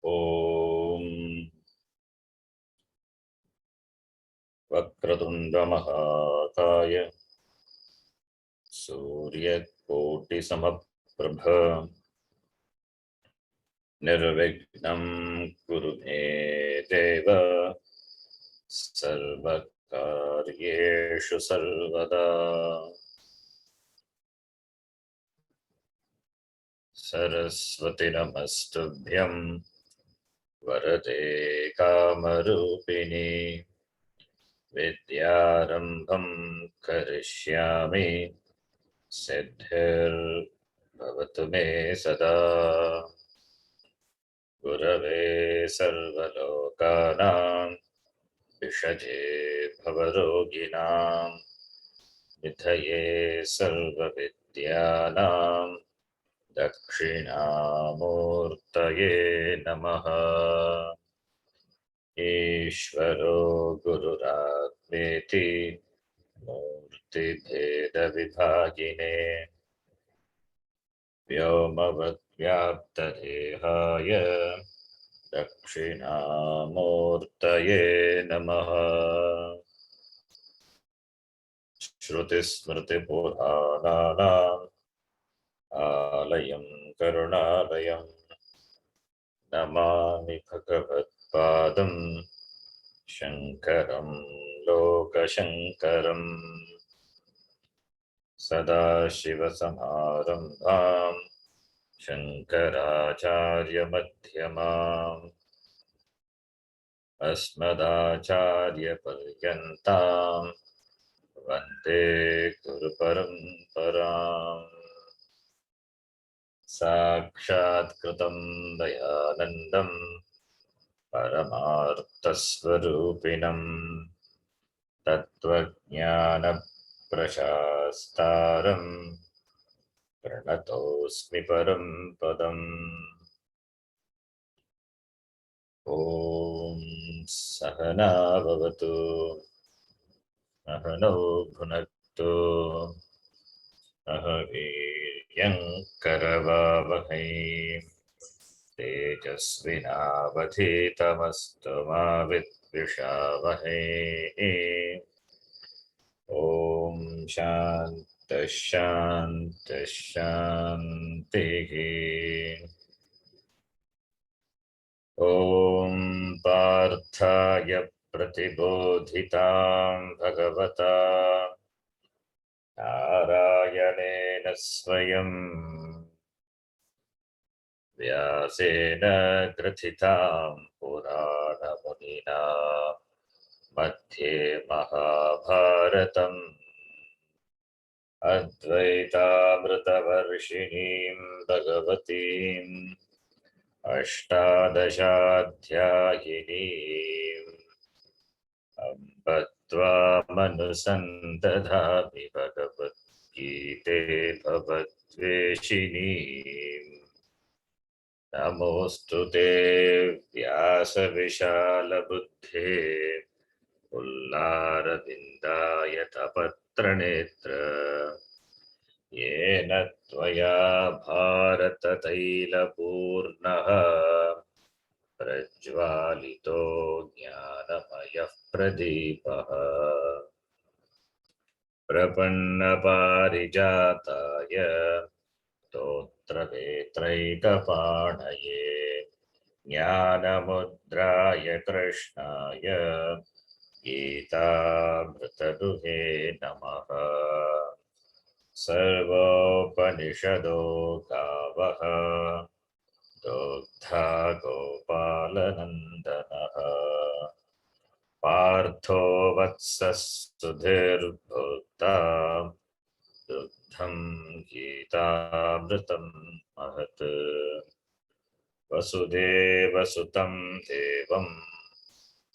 ॐ वक्रतुण्डमहाकाय सूर्यकोटिसमप्रभ निर्विघ्नं कुरु मे देव सर्वकार्येषु सर्वदा। सरस्वती नमस्तुभ्यं वरदे कामरूपिणी विद्यारम्भं करिष्यामि सिद्धिर्भवतु मे सदा। गुरवे सर्वलोकानां विषजे भवरोगिणां निधये सर्वविद्यानां दक्षिणामूर्तये नमः। ईश्वरो गुरुरात्मेति मूर्तिभेदविभागिने व्योमवद्व्याप्तदेहाय दक्षिणामूर्तये नमः। श्रुतिस्मृतिपुराणानाम् आलयं करुणालयं नमामि भगवत्पादं शङ्करं लोकशङ्करम्। सदाशिवसमारम्भां शङ्कराचार्यमध्यमाम् अस्मदाचार्यपर्यन्तां वन्दे गुरुपरम्पराम्। साक्षात्कृतं दयानन्दं परमार्थस्वरूपिणं तत्त्वज्ञानप्रशास्तारं प्रणतोऽस्मि परं पदम्। ॐ सहना भवतु सहनौ भुनक्तु सह वीर्यङ्करवावहै तेजस्विनावधीतमस्तु मा विद्विषावहै। ॐ शान्तिः शान्तिः शान्तिः। ॐ पार्थाय प्रतिबोधितां भगवता नारायणेन स्वयं व्यासेन ग्रथितां पुराणमुनिना मध्ये महाभारतम् अद्वैतामृतवर्षिणीं भगवतीम् अष्टादशाध्यायिनीम् अम्ब त्वामनुसन्दधामि भगवद्गीते भवद्वेषिणीम्। नमोऽस्तु ते व्यासविशालबुद्धे पुल्लारविन्दायतपत्रनेत्र येन त्वया भारततैलपूर्णः प्रज्वालितो ज्ञानमयः प्रदीपः। प्रपन्नपारिजाताय स्तोत्रवेत्रैकपाणये ज्ञानमुद्राय कृष्णाय गीतामृतदुहे नमः। सर्वोपनिषदो गावः दुग्धा गोपालनन्दनः पार्थो वत्सः सुधीर्भोक्ता दुग्धं गीतामृतं महत्। वसुदेवसुतं देवं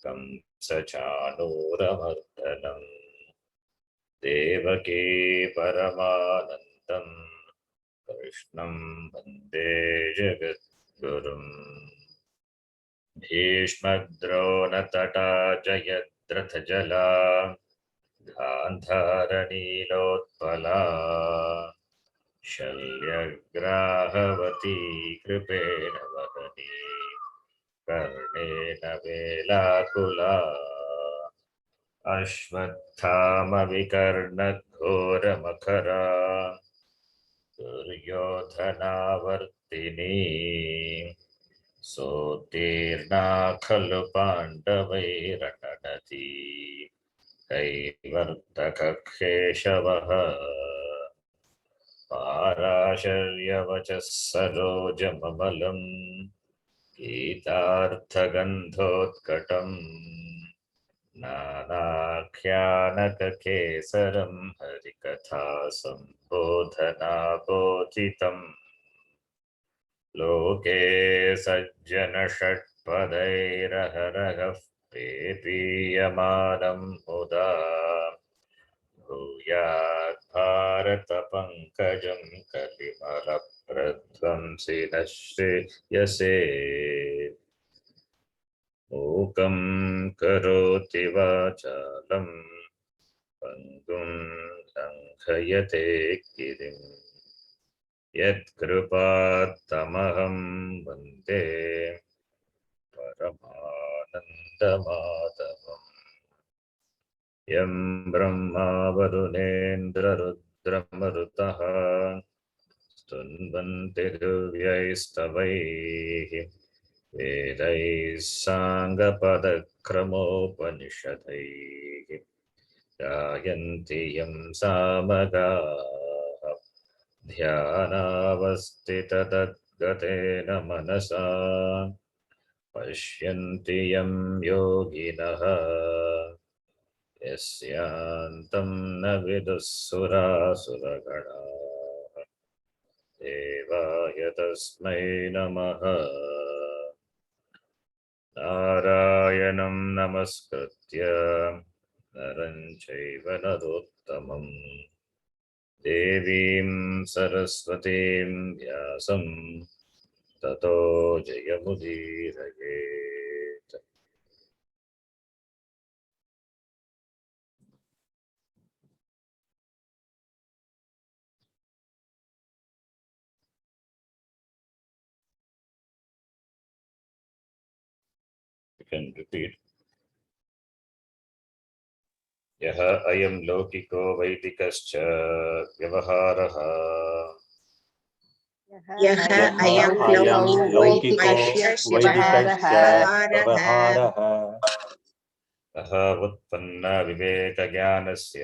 कंसचाणूरमर्दनम् देवकी परमानन्दं कृष्णं वन्दे जगद्गुरुम्। भीष्मद्रोणतटा जयद्रथजला गान्धारनीलोत्पला शल्यग्राहवती कृपेण वहनी कर्णेन वेलाकुला अश्वत्थामविकर्णघोरमखरा दुर्योधनावर्तिनी सोत्तीर्णा खलु पाण्डवैरणनदी कैवर्तककेशवः पाराशर्यवचः सरोजममलम् गीतार्थगन्धोत्कटम् नानाख्यानककेसरं हरिकथा सम्बोधनाबोधितम् लोके सज्जनषट्पदैरहरहः पेपीयमानं मुदा भूयात् भारतपङ्कजं कलिमलप्रध्वंसिनः श्रेयसे मूकं करोति वाचालं पङ्गुं लङ्घयते गिरिं यत्कृपात्तमहं वन्दे परमानन्दमाधवम् यं ब्रह्मा वरुणेन्द्ररुद्रमरुतः स्तुन्वन्ति दिव्यैस्तवैः वेदैः साङ्गपदक्रमोपनिषदैः गायन्ति यं सामगाः ध्यानावस्थिततद्गतेन मनसा पश्यन्ति यं योगिनः यस्यान्तं न विदुःसुरासुरगणाः देवाय तस्मै नमः नारायणं नमस्कृत्य नरं चैव नरोत्तमं देवीं सरस्वतीं व्यासं ततो जयमुदीरयेत्। You can repeat. यः अयं लौकिको वैदिकश्च व्यवहारः यः अयं लौकिको वैदिकश्च व्यवहारः सः उत्पन्न विवेकज्ञानस्य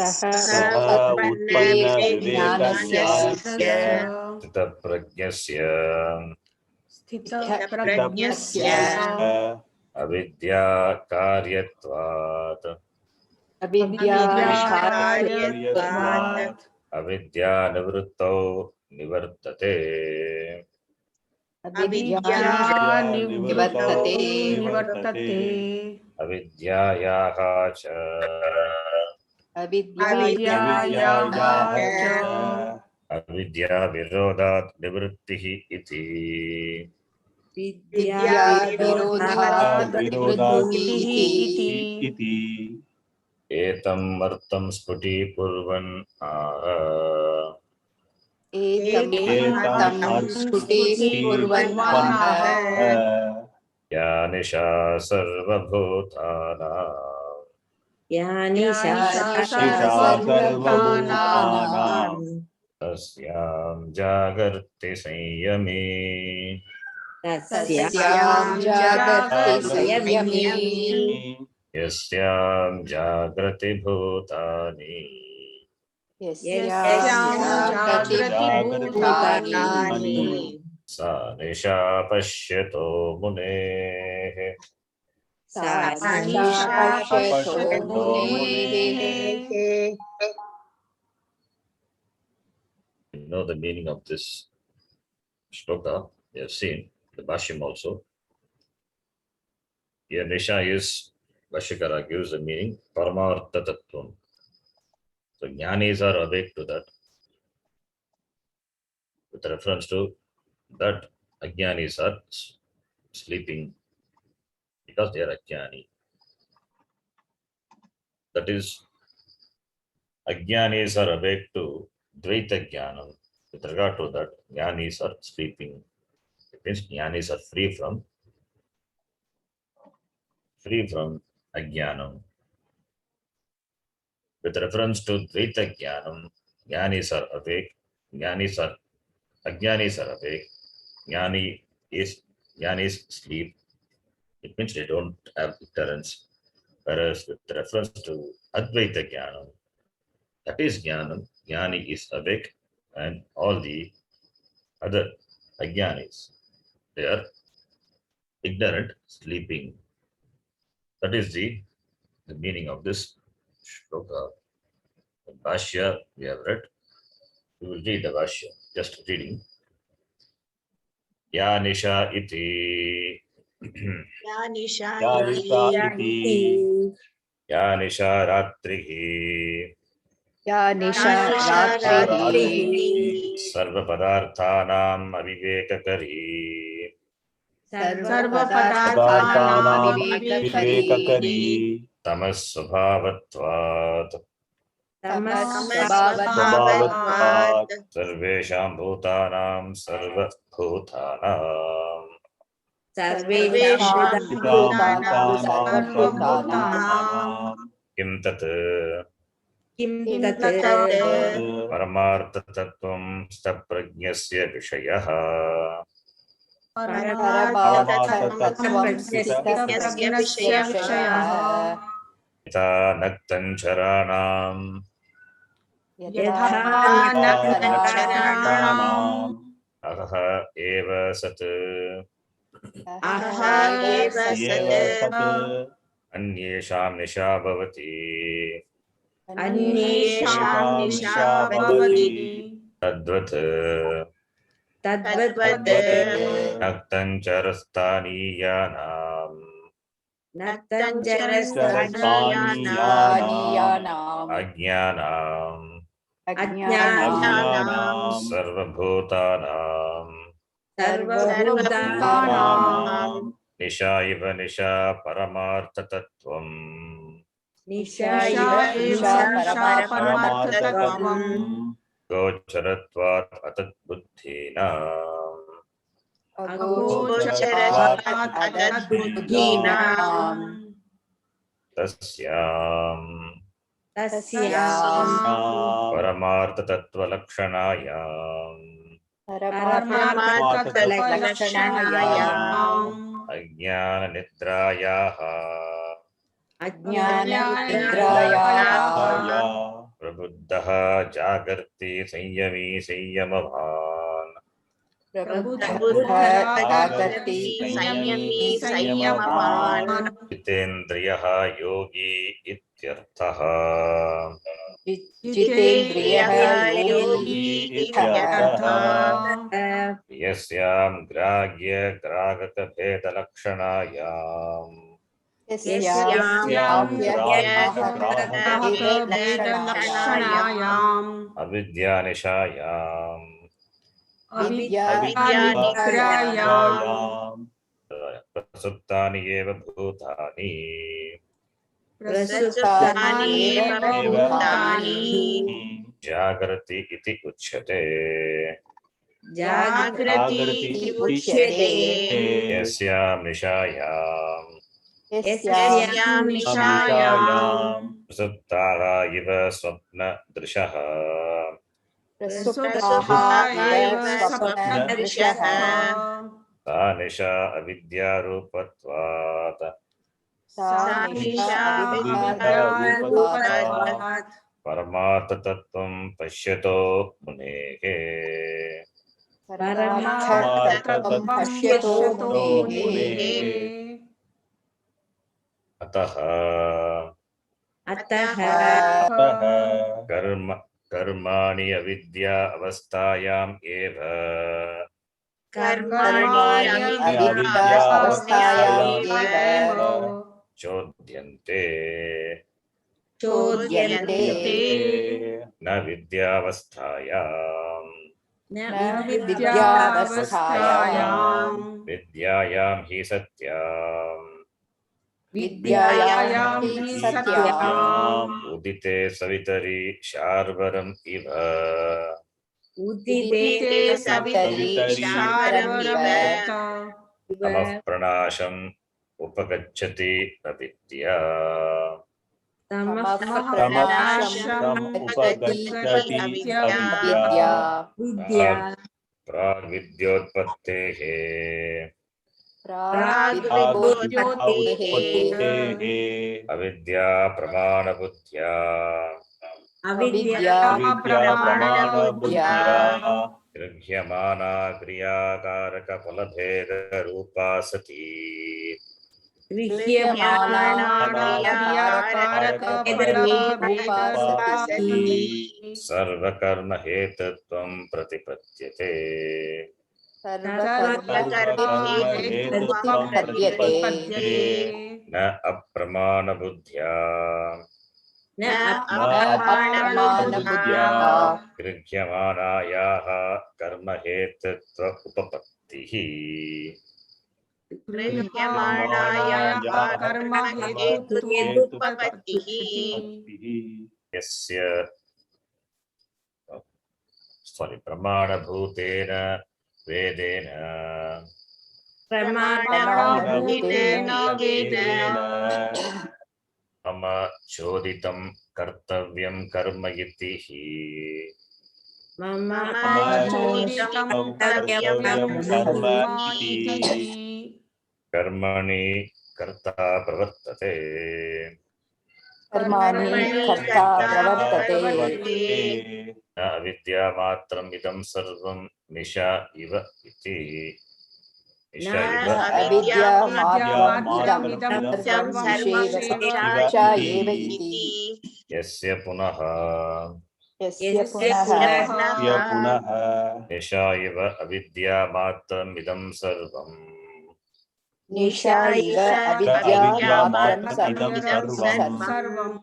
सः उत्पन्न विवेकज्ञानस्य स्थितप्रज्ञस्य स्थितप्रज्ञस्य अविद्या कार्यत्वात् अविद्याकार्यत्वात् अविद्या निवृत्तौ निवर्तते निवर्तते अविद्यायाः च अविद्या विरोधात् निवृत्तिः इति एतं अर्थं स्फुटीकुर्वन् आह या निशा सर्वभूतानां तस्यां जागर्ति संयमी यस्यां जागृति भूतानि सा निशा पश्यतो मुनेः You know the meaning of this shloka. You have seen the Bhashyam also. Here Nisha is, Bhashyakara gives the meaning, Paramartha Tattvam. So Jnanis are awake to that. With reference to that, Ajnanis are sleeping because they are Ajnani. That is, Ajnanis are awake to Dvaita Jnanam. With regard to that, Jnanis are sleeping means jnanis are free from ajnanam. With reference to Dvaita Jnanam, jnanis are awake, ajnanis are awake, jnani is sleep. It means they don't have ignorance. Whereas with reference to Advaita Jnanam, that is Jnanam, jnani is awake, and all the other ajnanis, they are ignorant, sleeping. That is the meaning of this shloka. The Bhashya we have read. We will read the Bhashya, just reading. Ya Nisha iti. या निशा इति या निशा रात्रिहि. या निशा रात्रिः सर्वपदार्थानाम् अविवेककरी. सर्वपदार्थानां विवेककरी तमः स्वभावत्वात् स्वभावत्वात् सर्वेषां भूतानां सर्वभूतानां सर्वेषां किं तत् परमार्थतत्त्वं स्थप्रज्ञस्य विषयः. यथा नक्तञ्चराणाम् अहः एव सत् अन्येषां निशा भवति. तद्वत् नक्तञ्चरस्थानीयानाम् अज्ञानां सर्वभूतानां निशा इव निशा परमार्थतत्त्वम्. गोचरत्वात् अतद्बुद्धीनाम् तस्याम् परमार्थतत्त्वलक्षणायाम् अज्ञाननिद्रायाः प्रबुद्धः जागर्ति संयमी संयमवान्. जितेन्द्रियः योगी इत्यर्थः. यस्यां ग्राह्य ग्राहकभेदलक्षणायाम् अविद्यानिशायाम् प्रसुप्तानि एव भूतानि जागर्ति इति उच्यते. यस्यां निशायाम् प्रसुप्ताः इव स्वप्नदृशः सा निशा अविद्यारूपत्वात् परमार्थतत्त्वं पश्यतो मुनेः. अतः कर्माणि अविद्या अवस्थायाम् एव चोद्यन्ते न विद्यावस्थायाम्. विद्यायां हि सत्याम् उदिते सवितरि शार्वरम् इव उदिते सवितरि शारमिव नमः प्रणाशम् उपगच्छति अविद्या तमः प्रणाशम् उपगच्छति अविद्या विद्या प्राग्विद्योत्पत्तेः प्राग्विद्योत्पत्तेः अविद्या प्रमाणबुद्ध्या अविद्या प्रमाणबुद्ध्या गृह्यमाना क्रियाकारकफलभेदरूपा सती सर्वकर्महेतुत्वं प्रतिपद्यते सर्वकर्महेतुत्वं प्रतिपद्यते न अप्रमाणबुद्ध्या न अप्रमाणबुद्ध्या गृह्यमानायाः कर्महेतुत्व उपपत्तिः यस्य प्रमाणभूतेन वेदेन मम चोदितं कर्तव्यं कर्म इति हि मम कर्मणि कर्ता प्रवर्तते कर्माणि कर्ता प्रवर्तते न अविद्यामात्रम् इदं सर्वं निशा इव इति निशा इव अविद्यामात्रमिदं निशा एव इति यस्य पुनः निशा इव अविद्यामात्रम् इदं सर्वम् निशा इव अविद्यामात्रम् इदं सर्वम्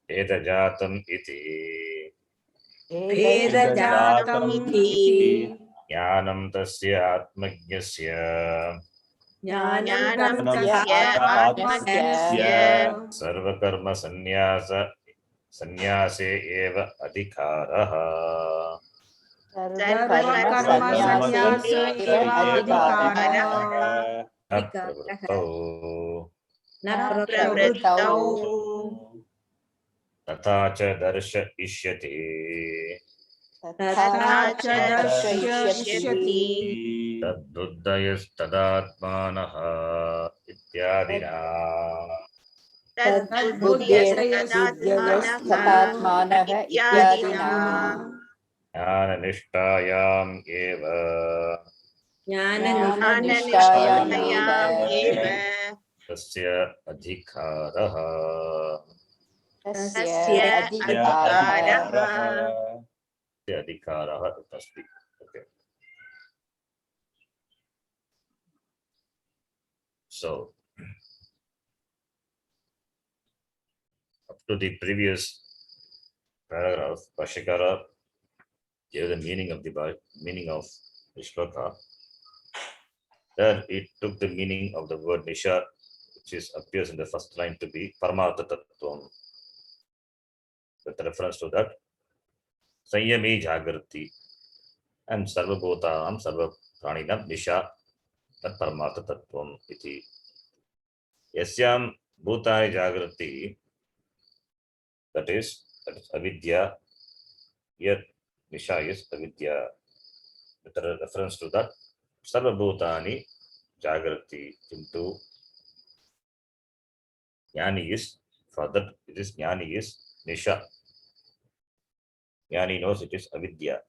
भेदजातम् इति ज्ञानं तस्य आत्मज्ञस्य सर्वकर्मसन्न्यासे एव अधिकारः न प्रवृत्तौ तथा च दर्शयिष्यति तद्बुद्धयस्तदात्मानः इत्यादिना तद्बुद्धयस्तदात्मानः इत्यादिना ज्ञाननिष्ठायाम् एव तस्य अधिकारः अस्ति. Okay. So up to the previous paragraph, Bhashyakara gave the meaning of the shloka. Then it took the meaning of the word Nisha, which appears in the first line to be Paramartha Tattvam. With reference to that, Sanyami Jagrati and Sarvabhutanam Sarva Praninam Nisha that Paramartha Tattvam iti. Yasyam Bhutani Jagrati, that is avidya, yet Nisha is avidya. With reference to that, Sarva Bhutani Jagrati into Jnani is, for that it is Jnani is Nisha. Jnani knows it is avidya.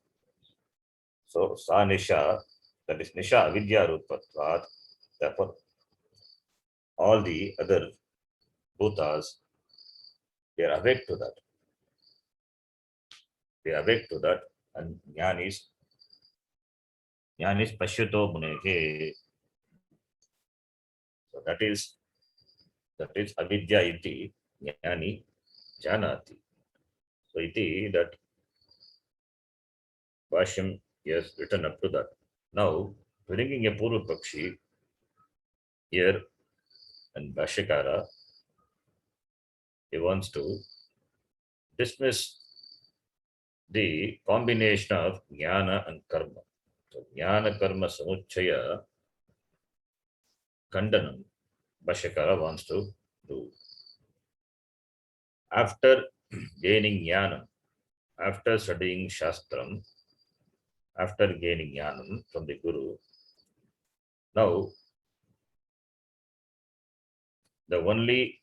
So Sa Nisha, that is Nisha avidya rupatvat. Therefore, all the other bhutas, they are awake to that. They are awake to that, and Jnani is Pashyato Muneke. So that is avidya iti Jnani Janati. So iti that Bhashyam is written up to that. Now, bringing a Purva Pakshi here and Bhashyakara, he wants to dismiss the combination of jnana and karma. So jnana karma samuchaya kandanam Bhashyakara wants to do. After gaining jnana, after studying Shastram, after gaining jnanam from the Guru, now the only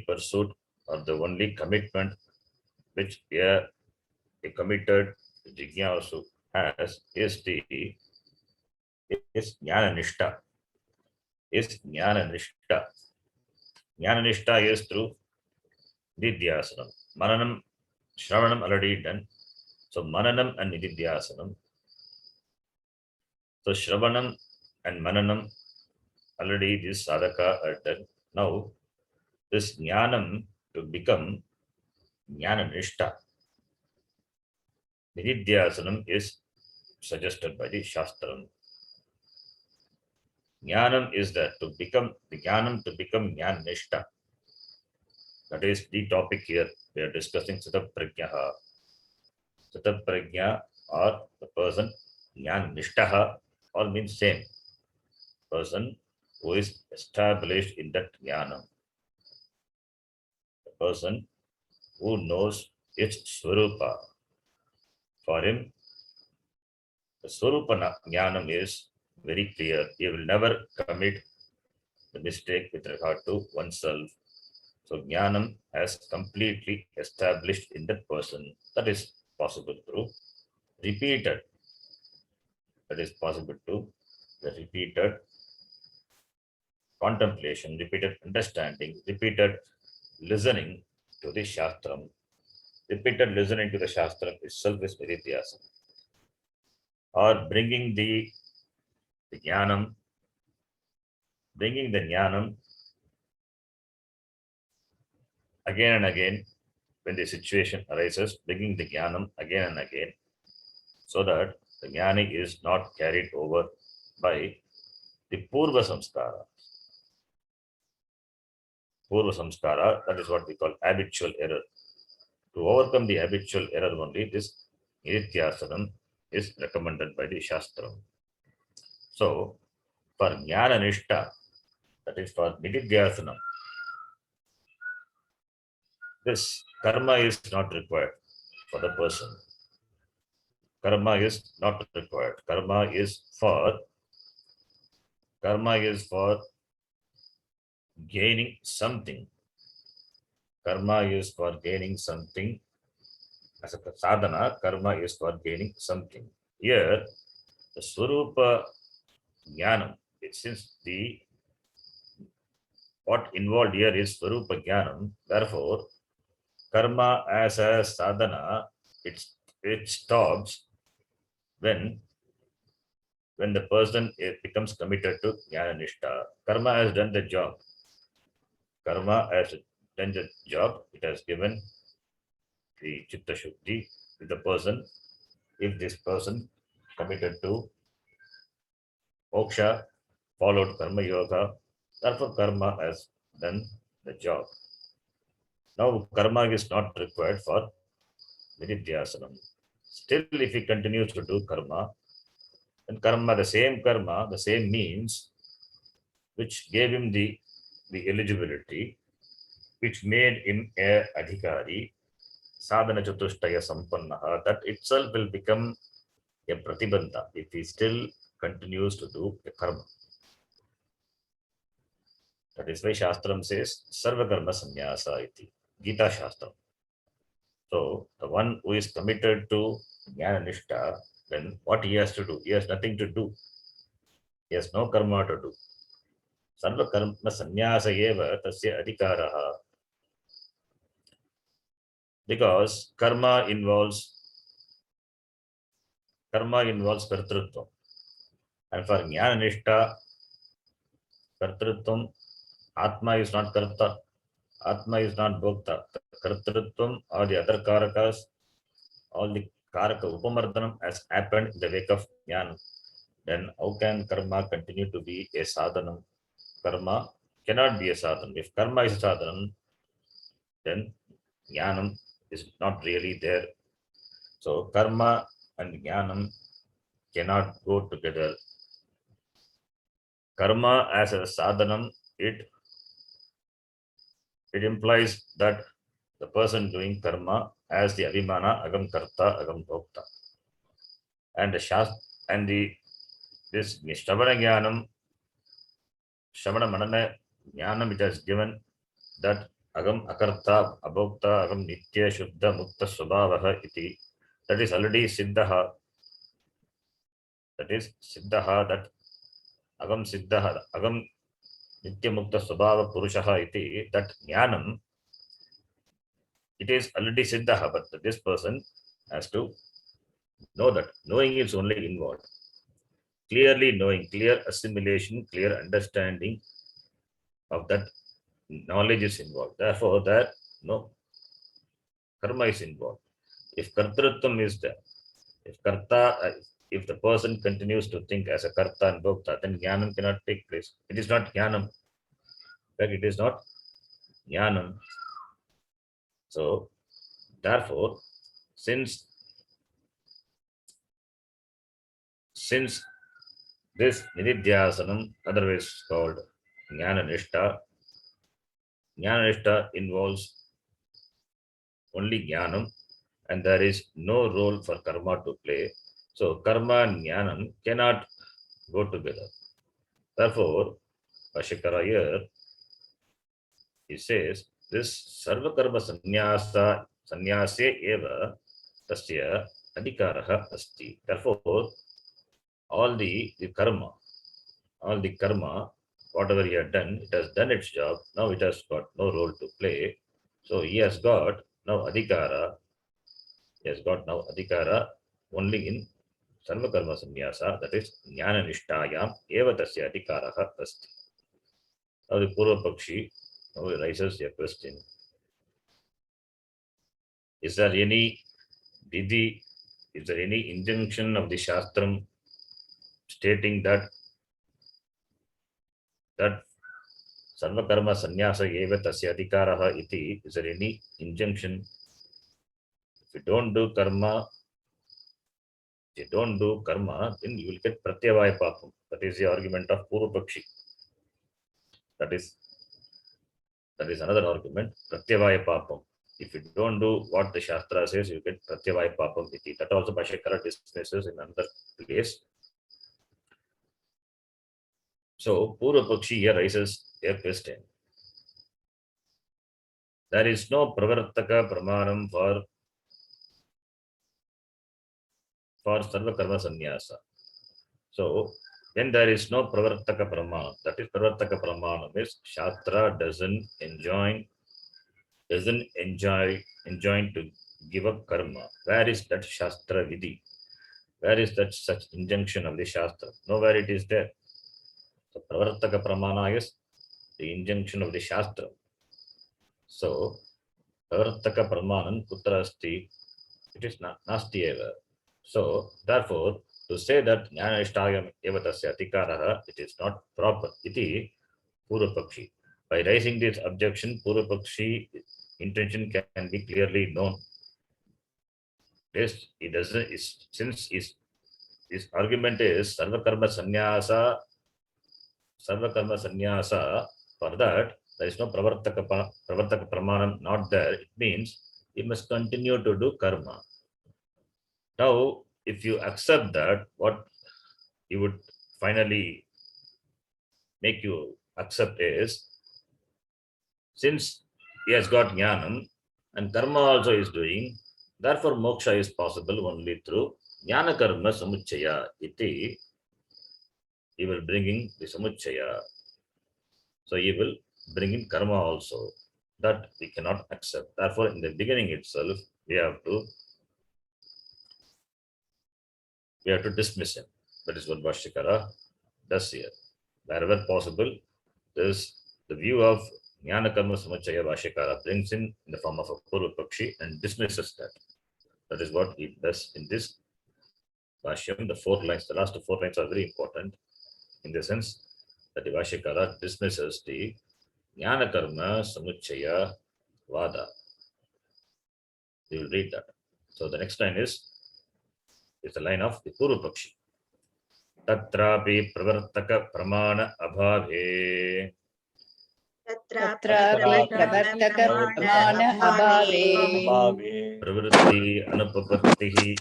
pursuit or the only commitment which a committed jignasu has is jnana nishta. Is jnana nishta. Jnana nishta is through nididhyasanam. Mananam, Shravanam already done. So Mananam and nididhyasanam. So Shravanam and Mananam already this sadhaka are done. Now this jnanam to become jnana nishta. Nididhyasanam is suggested by the Shastram. Jnanam is that to become the jnanam to become jnana nishta. That is the topic here. We are discussing Sthita Prajnaha. Sthita Prajna or the person jnana nishtaha all means same. Person who is established in that jnanam. The person who knows its swarupa. For him, the swarupa jnanam is very clear. He will never commit the mistake with regard to oneself. So jnanam has completely established in that person. That is possible through repeated. That is possible to the repeated contemplation, repeated understanding, repeated listening to the Shastram. Repeated listening to the Shastram itself is nididhyasana. Or bringing the jnanam, again and again when the situation arises, bringing the jnanam again and again, so that the jnani is not carried over by the purva samskara. Purva samskara, that is what we call habitual error. To overcome the habitual error only, this nididhyasanam is recommended by the Shastra. So, for jnana nishta, that is for nididhyasanam, this karma is not required for the person. Karma is not required. Karma is for gaining something. Karma is for gaining something. As a sadhana, karma is for gaining something. Here, the Swarupa Jnanam, since what involved here is Swarupa Jnanam, therefore, karma as a sadhana, it stops when the person becomes committed to Jnana Nishta. Karma has done the job. Karma has done the job. It has given the Chitta Shuddhi to the person. If this person committed to moksha, followed karma yoga, therefore karma has done the job. Now karma is not required for nididhyasanam. Still, if he continues to do karma, then the same means which gave him the eligibility, which made him a adhikari, sadhana chatushtaya sampannaha, that itself will become a pratibandha if he still continues to do the karma. That is why Shastram says sarva karma sannyasa iti, Gita Shastram. So the one who is committed to jnana nishta, then what he has to do? He has nothing to do. He has no karma to do. Sarva karma sannyasa eva tasya adhikaraha. Because karma involves kartrutvam. And for jnana nishta, kartrutvam, atma is not karta, atma is not bhokta. Kartrutvam or the other karakas, all the karaka upamardhanam has happened in the wake of jnana. Then how can karma continue to be a sadhanam? Karma cannot be a sadhanam. If karma is a sadhanam, then Jnanam is not really there. So karma and jnanam cannot go together. Karma as a sadhanam, it implies that the person doing karma has the abhimana, agam karta, agam bhokta. And the shast and this Shravana Jnanam, Shravana Manana Jnanam, it has given that agam akarta, abhokta, agam nitya, shuddha, mukta, swabhavaha iti. That is already siddhaha. That is siddhaha, that agam siddhaha, agam nitya mukta swabhava purushaha iti. That jnanam, it is already siddhaha, but this person has to know that. Knowing is only involved. Clearly knowing, clear assimilation, clear understanding of that knowledge is involved. Therefore, that no karma is involved. If kartritvam is there, if karta, if the person continues to think as a karta and bhokta, then jnanam cannot take place. It is not jnanam. That it is not jnanam. So, therefore, since this nididhyasanam, otherwise called jnana nishtha involves only jnanam, and there is no role for karma to play. So karma and jnanam cannot go together. Therefore, Bhashyakara here, he says, this sarva karma sannyase eva tasya adhikaraha asti. Therefore, all the karma, whatever he had done, it has done its job. Now it has got no role to play. So he has got now adhikara. He has got now adhikara only in sarva karma sannyasa, that is jnana nishtayam eva tasya adhikaraha asti. Now the Purva Pakshi now raises a question. Is there any vidhi, is there any injunction of the Shastram stating that sarva karma sannyasa eva tasya adhikaraha iti? Is there any injunction? If you don't do karma, then you will get pratyavaya papam. That is the argument of Purva Pakshi. That is another argument, pratyavaya papam. If you don't do what the Shastra says, you get pratyavaya papam iti. That also Bhashyakara dismisses in another place. So Purva Pakshi here raises a question. There is no pravartaka pramanam for sarva karma sannyasa. So when there is no pravartaka pramanam, that is pravartaka pramanam is Shastra doesn't enjoin to give up karma. Where is that Shastra vidhi? Where is that such injunction of the Shastra? Nowhere it is there. So pravartaka pramana is the injunction of the Shastra. So pravartaka pramanam kutra asti? It is nasti eva. So therefore, to say that jnana nishtayam eva tasya adhikaraha, it is not proper. Iti Purva Pakshi. By raising this objection, Purva Pakshi intention can be clearly known. Yes, it doesn't. Since his argument is sarva karma sannyasa. For that, there is no pravartaka pramanam not there. It means you must continue to do karma. Now, if you accept that, what you would finally make you accept is, since he has got jnanam and karma also is doing, therefore moksha is possible only through jnana karma samuchaya iti. He will bring in the samuchaya. So he will bring in karma also. That we cannot accept. Therefore, in the beginning itself, we have to dismiss him. That is what Bhashyakara does here. Wherever possible, there's the view of Jnana Karma Samuchaya Bhashyakara brings in the form of a Purva Pakshi and dismisses that. That is what he does in this Bhashyam. The 4 lines, the last 4 lines are very important in the sense that the Bhashyakara dismisses the Jnana Karma Samuchaya Vada. We will read that. So the next line is the line of the Purva Pakshi. Tatrapi pravartaka pramana abhave. तत्रापि प्रवर्तक प्रमाण अभावे Pravritti anupapattihi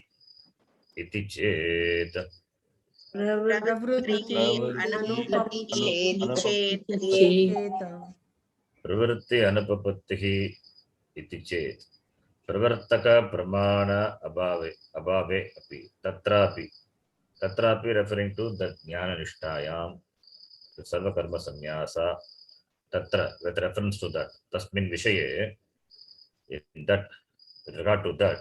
iti chet. प्रवृत्तिम् अनुपत्तिः अनुपत्तिः चेत् Pravritti anupapattihi iti chet. Pravartaka pramana abhave api. Tatrapi referring to the jnana nishtayam, the sarva karma sannyasa. Tatra with reference to that. Tasmin vishaye, in that, with regard to that,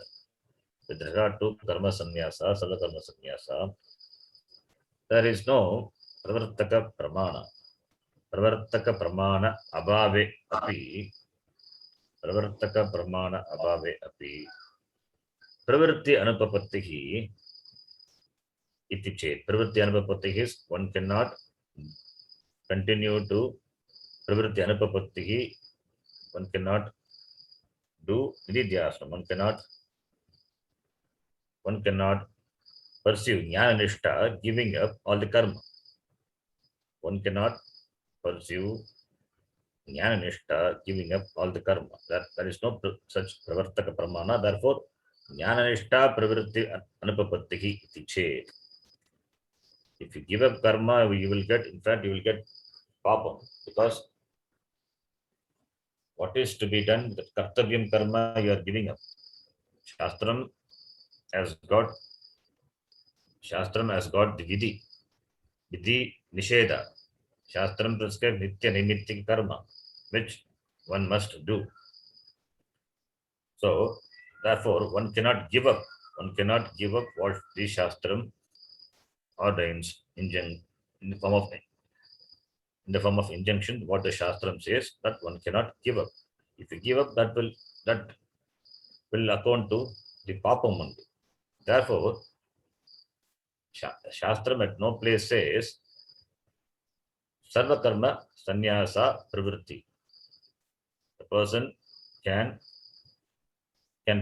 with regard to karma sannyasa, sarva karma sannyasa, there is no pravartaka pramana. Pravartaka pramana abhave api. Pravartaka pramana abhave api. Pravritti anupapattihi iti chet. Pravritti anupapattihi is one cannot continue to pravritti anupapattihi. One cannot do nididhyasana. One cannot pursue jnana nishta, giving up all the karma. One cannot pursue jnana nishta, giving up all the karma. There is no such pravartaka pramana. Therefore, jnana nishta pravritti anupapattihi iti chet. If you give up karma, you will get, in fact, you will get papam, because what is to be done, the kartavyam karma you are giving up. Shastram has got the vidhi nisheda. Shastram prescribes nitya nimitti karma, which one must do. So, therefore, one cannot give up what the Shastram ordains in the form of injunction. What the Shastram says, that one cannot give up. If you give up, that will account to the papam only. Therefore, Shastram at no place says sarva karma sannyasa pravritti. The person can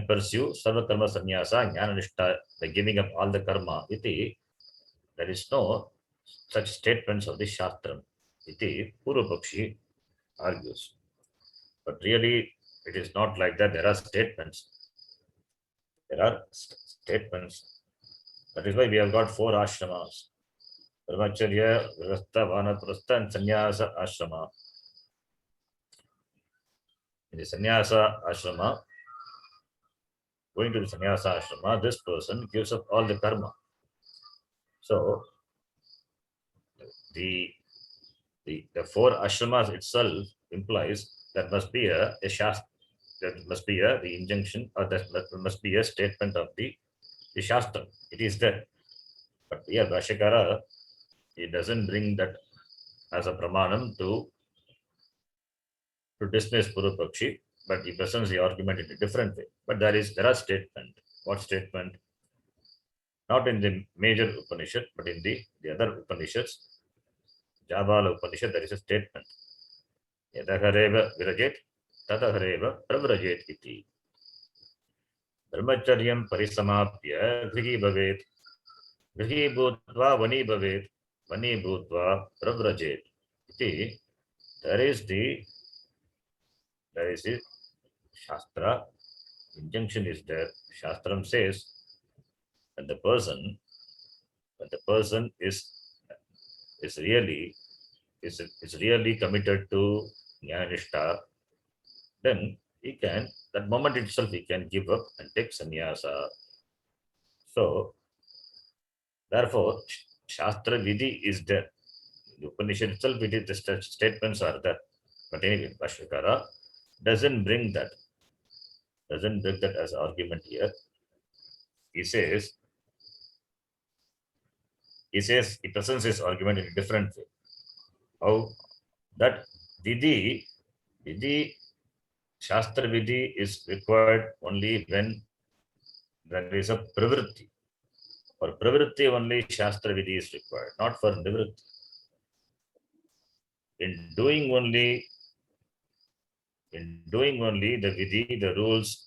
pursue sarva karma sannyasa jnana nishta by giving up all the karma. Iti, there is no such statements of the Shastram. Iti Purva Pakshi argues. But really, it is not like that. There are statements. That is why we have got 4 ashramas: Brahmacharya, Grihastha, Vanaprastha, and Sannyasa ashrama. In the Sannyasa ashrama, going to the Sannyasa ashrama, this person gives up all the karma. So, the 4 ashramas itself implies that must be the injunction, or that must be a statement of the Shastra. It is there. But here, Bhashyakara, he doesn't bring that as a pramanam to dismiss Purva Pakshi, but he presents the argument in a different way. But there are statement. What statement? Not in the major Upanishad, but in the other Upanishads. Jabala Upanishad, there is a statement. Yadahareva virajet, tadahareva pravrajet iti. Brahmacharyam parisamapya grihi bhavet, grihi bhutva vani bhavet, vani bhutva pravrajet iti. There is the Shastra. Injunction is there. Shastram says that the person is really committed to Jnanishta, then he can, that moment itself, he can give up and take sannyasa. So, therefore, Shastra Vidhi is there. The Upanishad itself, the statements are there. But anyway, Bhashyakara doesn't bring that as argument here. He presents his argument in a different way. How that Vidhi, Shastra Vidhi is required only when there is a pravritti. For pravritti only Shastra Vidhi is required, not for nivritti. In doing only the Vidhi, the rules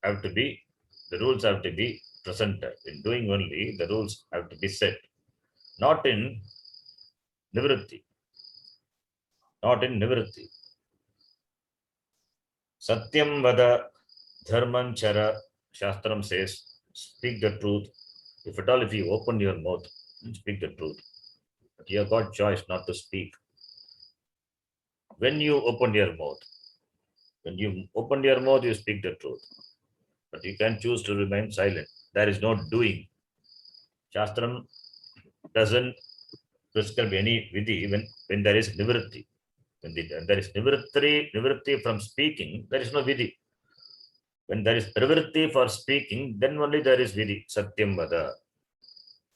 have to be, the rules have to be presented. In doing only, the rules have to be set. Not in nivritti. Not in nivritti. Satyam vada dharman chara, Shastram says, speak the truth. If at all, if you open your mouth, speak the truth. But you have got choice not to speak. When you open your mouth, you speak the truth. But you can choose to remain silent. There is no doing. Shastram doesn't prescribe any vidhi when there is nivritti. When there is nivritti from speaking, there is no vidhi. When there is pravritti for speaking, then only there is vidhi, satyam vada.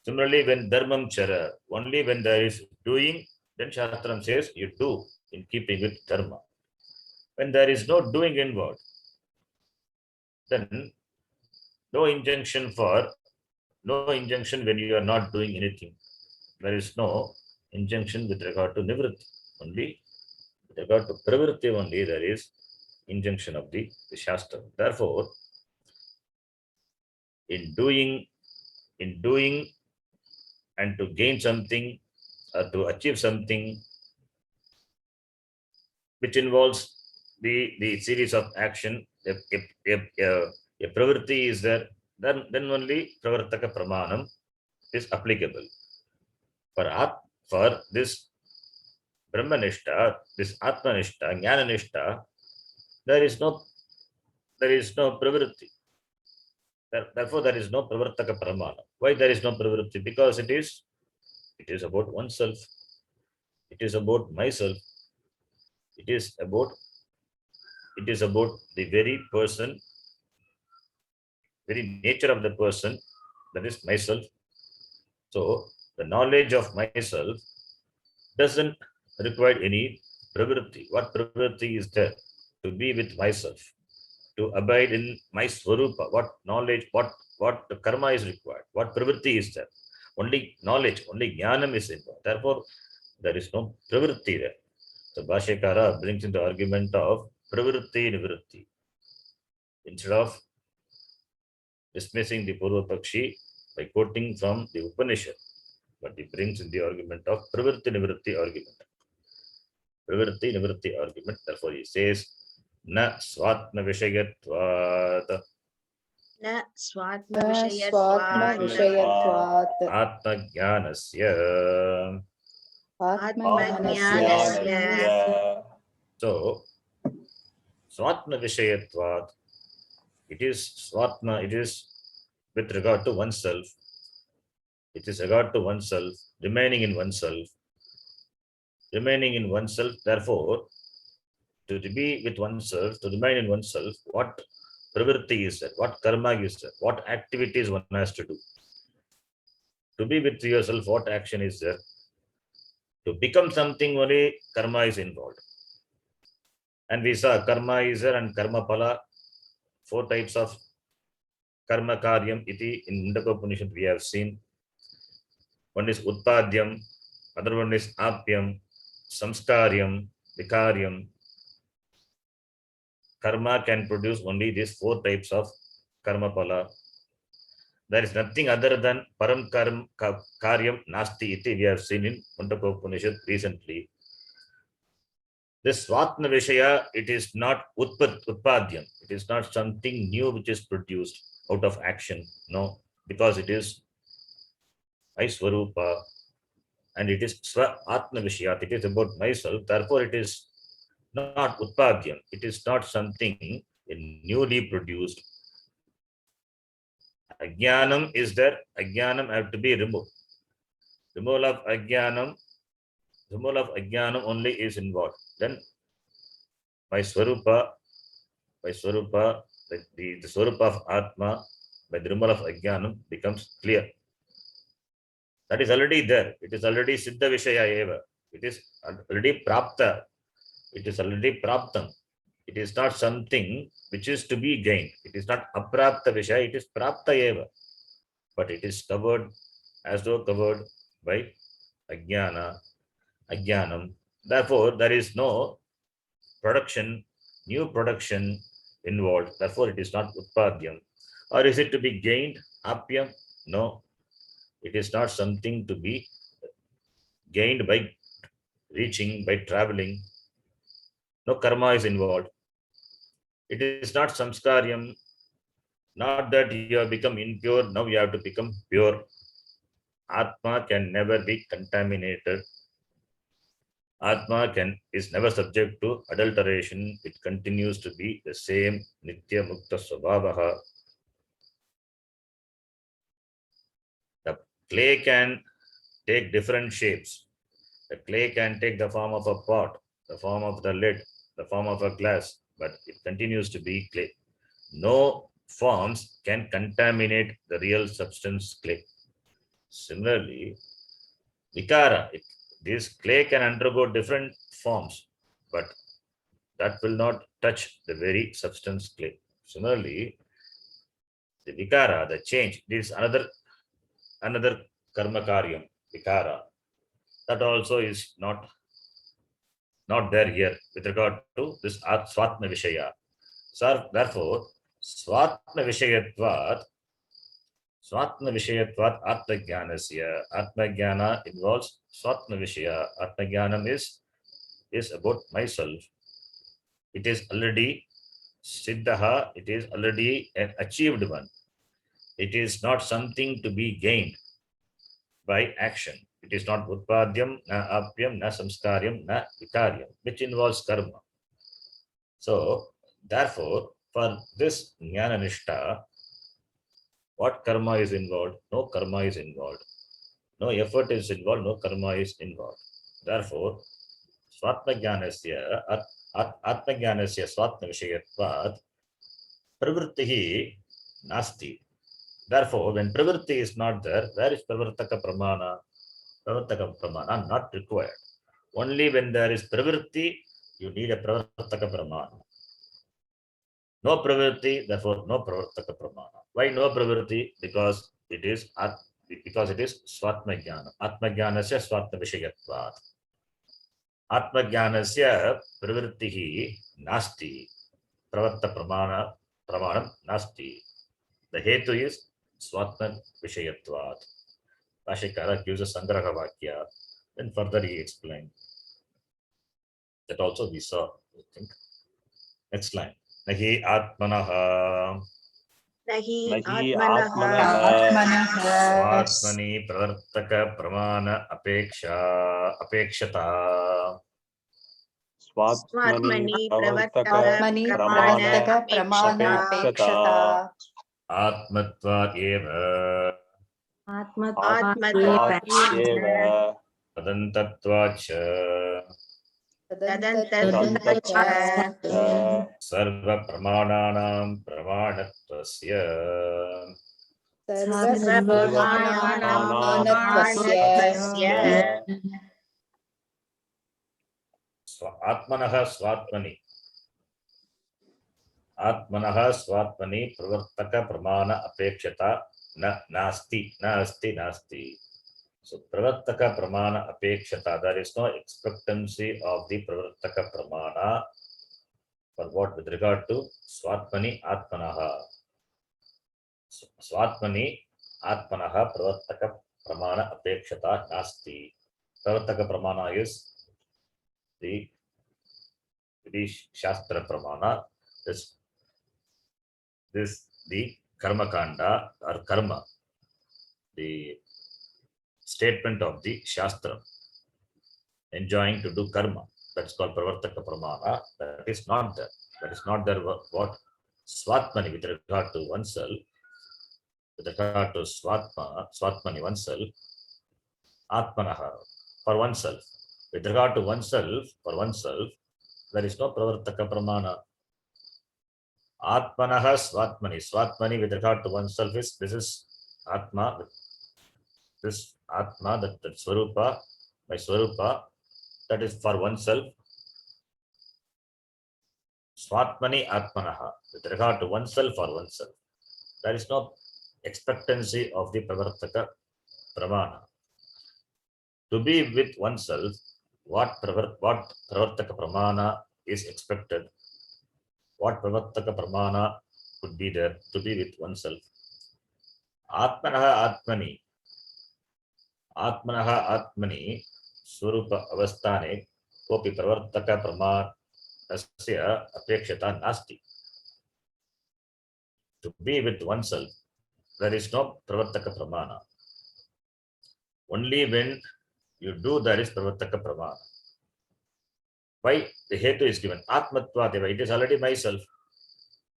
Similarly, when dharmam chara, only when there is doing, then Shastram says you do in keeping with dharma. When there is no doing involved, then no injunction when you are not doing anything. There is no injunction with regard to nivritti. Only with regard to pravritti only there is injunction of the Shastra. Therefore, in doing and to gain something or to achieve something which involves the series of action, a pravritti is there, then only pravartaka pramanam is applicable. For this Brahmanishta, this Atmanishta, Jnananishta, there is no pravritti. Therefore, there is no pravartaka pramana. Why there is no pravritti? Because it is about oneself. It is about myself. It is about the very person, very nature of the person, that is myself. So the knowledge of myself doesn't require any pravritti. What pravritti is there? To be with myself, to abide in my swarupa. What knowledge, what karma is required? What pravritti is there? Only knowledge, only jnanam is involved. Therefore, there is no pravritti there. So Bhashyakara brings in the argument of pravritti nivritti. Instead of dismissing the Purva Pakshi by quoting from the Upanishad, but he brings in the argument of pravritti nivritti argument. Pravritti nivritti argument. Therefore, he says, na swatma vishayatvat न स्वात्म स्वात्म विषयत्वात् विषयत्वात् atma jnanasya. आत्मज्ञानस्य So, swatma vishayatvat, it is swatma, it is with regard to oneself. It is regard to oneself, remaining in oneself. Therefore, to be with oneself, to remain in oneself, what pravritti is there? What karma is there? What activities one has to do? To be with yourself, what action is there? To become something, only karma is involved. And we saw karma is there and karma pala, 4 types of karma karyam iti in Mundaka Upanishad we have seen. One is utpadyam, other one is apyam, samskaryam, vikaryam. Karma can produce only these 4 types of karma pala. There is nothing other than param karyam nasti iti we have seen in Mundaka Upanishad recently. This Svatma Vishaya, it is not utpadyam. It is not something new which is produced out of action. No, because it is Aiswarupa and it is Sva Atma Vishayat. It is about myself. Therefore, it is not utpadyam. It is not something newly produced. Ajnanam is there. Ajnanam have to be removed. Removal of Ajnanam only is involved. Then by Swarupa, the Swarupa of Atma, by the removal of Ajnanam becomes clear. That is already there. It is already Siddha Vishaya eva. It is already Prapta. It is already Praptam. It is not something which is to be gained. It is not Aprapta Vishaya. It is Prapta eva. But it is covered, as though covered by Ajnanam. Therefore, there is no production, new production involved, therefore it is not utpadyam. Or is it to be gained? Apyam? No, it is not something to be gained by reaching, by traveling. No karma is involved. It is not samskaryam, not that you have become impure, now you have to become pure. Atma can never be contaminated. Atma is never subject to adulteration. It continues to be the same Nitya Mukta Swabhavaha. The clay can take different shapes. The clay can take the form of a pot, the form of the lid, the form of a glass, but it continues to be clay. No forms can contaminate the real substance clay. Similarly, vikara, this clay can undergo different forms, but that will not touch the very substance clay. Similarly, the vikara, the change, this is another karma karyam, vikara. That also is not there here with regard to this swatma vishaya. So therefore, swatma vishayatvat atmajnanasya. Atmajnana involves swatma vishaya. Atmajnanam is about myself. It is already siddhaha, it is already an achieved one. It is not something to be gained by action. It is not utpadyam, na apyam, na samskaryam, na vikaryam, which involves karma. So, therefore, for this jnana nishta, what karma is involved? No karma is involved. No effort is involved, no karma is involved. Therefore, swatmajnanasya atmajnanasya swatma vishayatvat pravrittihi nasti. Therefore, when pravritti is not there, where is pravartaka pramana? Pravartaka pramana not required. Only when there is pravritti, you need a pravartaka pramana. No pravritti, therefore no pravartaka pramana. Why no pravritti? Because it is swatma jnana. Atma jnanasya swatma vishayatvat. Atma jnanasya pravrittihi nasti. Pravarta pramanam nasti. The hetu is swatma vishayatvat. Bhashyakara gives a sangraha vakya. Then further he explained. That also we saw, I think. Next line. Nahi atmanaha Nahi Nahi atmanaha swatmani pravartaka pramana apekshata. Swatmani pravartaka Atmani pramana pramana apekshata. Atmatvat eva Atmatvat eva tadantatvacha tadantatvacha sarva pramananam pramanatvasya. sarvapramanam pramanattvasya Atmanaha swatmani pravartaka pramana apekshata nasti. So pravartaka pramana apekshata, there is no expectancy of the pravartaka pramana for what? With regard to swatmani atmanaha. Swatmani atmanaha pravartaka pramana apekshata nasti. Pravartaka pramana is the Shastra Pramana, the Karma Kanda or Karma, the statement of the Shastra, enjoying to do Karma. That's called Pravartaka Pramana. That is not there. That is not there. What? Swatmani with regard to oneself, with regard to Swatmani oneself, Atmanaha for oneself. With regard to oneself, for oneself, there is no Pravartaka Pramana. Atmanaha swatmani with regard to oneself is, this is Atma, this Atma, that Swarupa, my Swarupa, that is for oneself. Swatmani Atmanaha, with regard to oneself for oneself. There is no expectancy of the Pravartaka Pramana. To be with oneself, what Pravartaka Pramana is expected? what pravartaka pramana could be there to be with oneself. Atmanaha Atmani Swarupa Avasthane Kopi Pravartaka Pramanasya Apekshata Nasti. To be with oneself, there is no Pravartaka Pramana. Only when you do there is Pravartaka Pramana. Why? The hetu is given. Atmatvateva, it is already myself.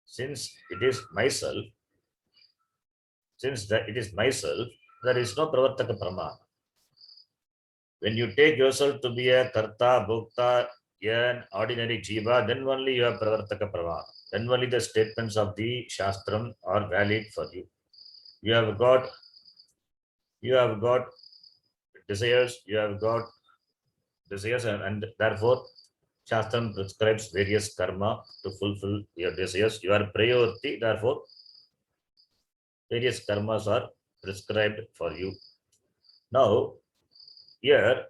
Since it is myself, there is no Pravartaka Pramana. When you take yourself to be a Karta, Bhokta, an ordinary Jiva, then only you have Pravartaka Pramana. Then only the statements of the Shastram are valid for you. You have got desires, and therefore Shastram prescribes various karma to fulfill your desires. You are priority, therefore various karmas are prescribed for you. Now, here,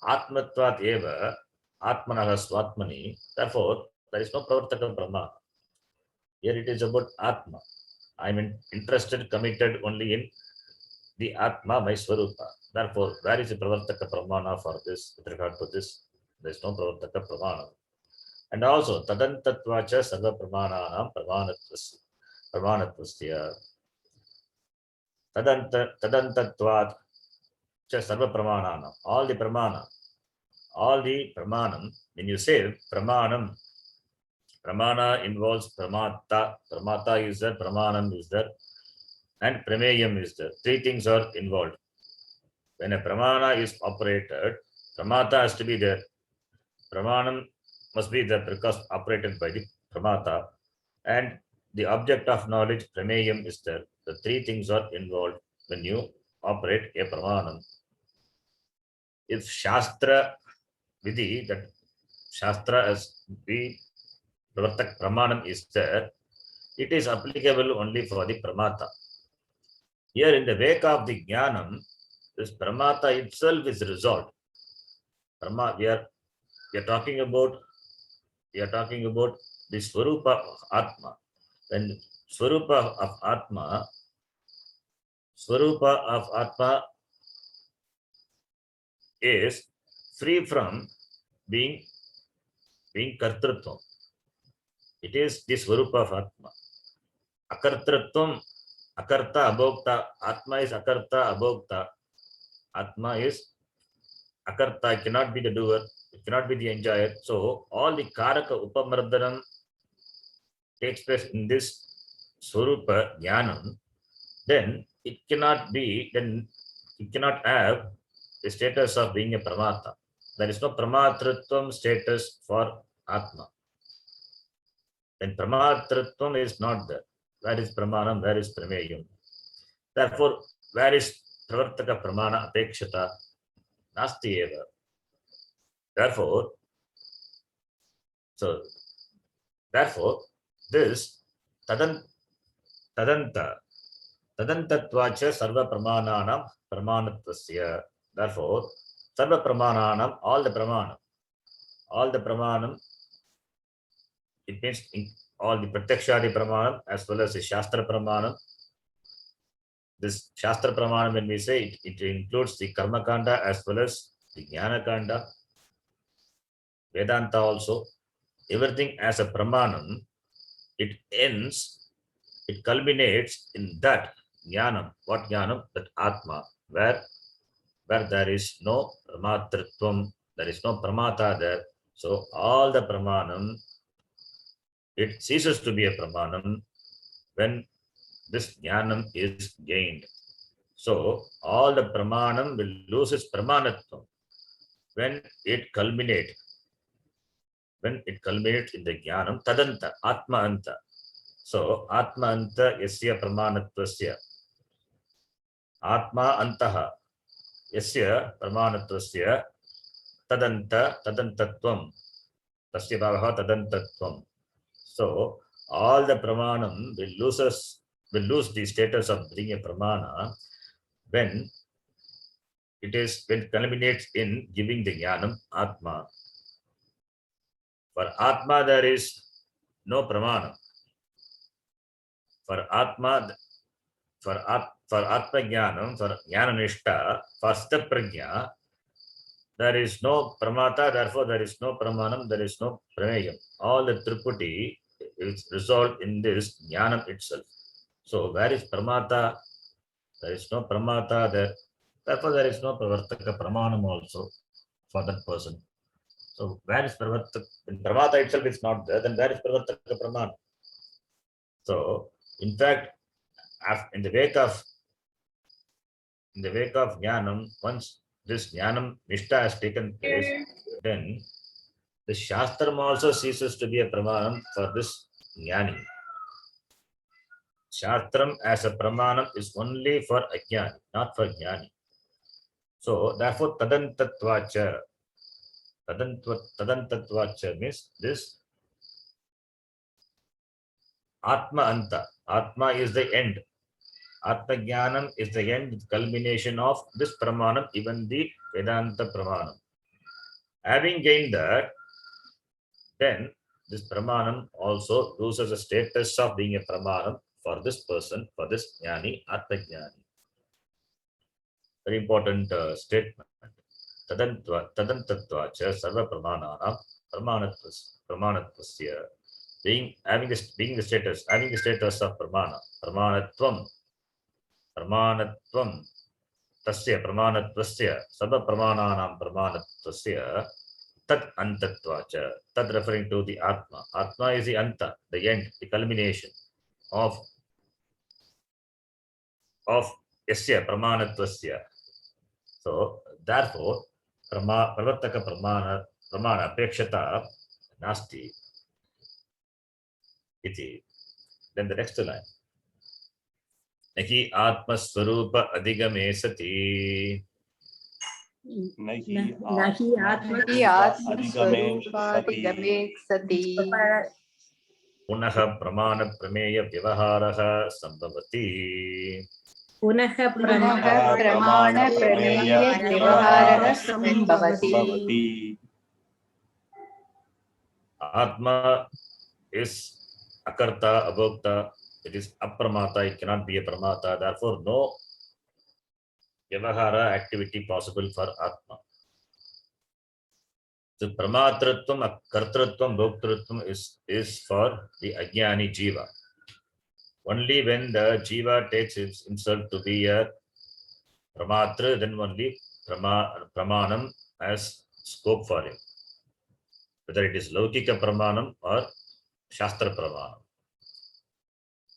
Atmatvat eva, Atmanaha Swatmani, therefore there is no Pravartaka Brahma. Here it is about Atma. I am interested, committed only in the Atma, my Swarupa. Therefore, where is the Pravartaka Pramana for this? With regard to this, there is no Pravartaka Pramana. And also, Tadantatvacha Sarva Pramananam Pramanatvasya. Tadantatvat Sarva Pramananam. All the Pramanam. When you say Pramanam, Pramana involves Pramata. Pramata is there, Pramanam is there, and Prameyam is there. Three things are involved. When a Pramana is operated, Pramata has to be there. Pramanam must be there because operated by the Pramata. And the object of knowledge, Prameyam, is there. The three things are involved when you operate a Pramanam. If Shastra Vidhi, that Shastra as the Pravartak Pramanam is there, it is applicable only for the Pramata. Here in the wake of the Jnanam, this Pramata itself is resolved. We are talking about the Swarupa of Atma. When Swarupa of Atma is free from being Kartrutvam. It is the Swarupa of Atma. Akartrutvam, Akarta, Abhokta. Atma is Akarta, Abhokta. Atma is Akarta, it cannot be the doer, it cannot be the enjoyer. So all the Karaka Upamardhanam takes place in this Swarupa Jnanam, then it cannot have the status of being a Pramata. There is no Pramatritvam status for Atma. Then Pramatritvam is not there. Where is Pramanam? Where is Prameyam? Therefore, where is Pravartaka Pramana Apekshata? Nasti eva. Therefore, this Tadantatvacha Sarva Pramananam Pramanatvasya. Therefore, Sarva Pramananam, all the Pramanam, it means all the Pratyakshadi Pramanam as well as the Shastra Pramanam. This Shastra Pramanam, when we say it includes the Karma Kanda as well as the Jnana Kanda, Vedanta also. Everything as a Pramanam, it culminates in that Jnanam. What Jnanam? That Atma, where there is no Pramatritvam, there is no Pramata there. So all the Pramanam, it ceases to be a Pramanam when this Jnanam is gained. So all the Pramanam will lose its Pramanatvam when it culminates in the Jnanam, Tadanta, Atma Anta. So Atma Anta Yasya Pramanatvasya. Atma Antaha Yasya Pramanatvasya Tadantatvam. Tasya Bhavaha Tadantatvam. So all the Pramanam will lose the status of being a Pramana when it culminates in giving the Jnanam Atma. For Atma, there is no pramanam. For Atma, for Atma Jnanam, for Jnana Nishta, for Sthita Prajna, there is no pramata, therefore there is no pramanam, there is no prameyam. All the triputi is resolved in this jnanam itself. So where is pramata? There is no pramata there. Therefore there is no pravartaka pramanam also for that person. So where is pravartaka? When pramata itself is not there, then where is pravartaka pramanam? So in fact, in the wake of jnanam, once this jnanam nishta has taken place, then the shastram also ceases to be a pramanam for this jnani. Shastram as a pramanam is only for ajnani, not for jnani. So therefore tadantatvacha means this atma anta. Atma is the end. Atma jnanam is the end, culmination of this pramanam, even the Vedanta pramanam. Having gained that, then this pramanam also loses the status of being a pramanam for this person, for this jnani, atma jnani. Very important statement. Tadantatvacha sarva pramananam pramanatvasya. Being the status of pramanatvam tasya pramanatvasya sarva pramananam pramanatvasya tat antatvacha. Tat referring to the atma. Atma is the anta, the end, the culmination of yasya pramanatvasya. So therefore pravartaka pramana apekshata nasti iti. Then the next line. Nahi atmaswarupa adigame sati. Nahi atmaswarupadigame sati Punaha pramana prameya vyavaharaha sambhavati. पुनः प्रमाण प्रमेय व्यवहारः संभवति. Atma is akarta, abhokta. It is apramata. It cannot be a pramata. Therefore, no vyavahara activity possible for atma. The pramatratvam, kartratvam, bhoktratvam is for the ajnani jiva. Only when the jiva takes himself to be a pramatra, then only pramanam has scope for him. Whether it is laukika pramanam or shastra pramanam.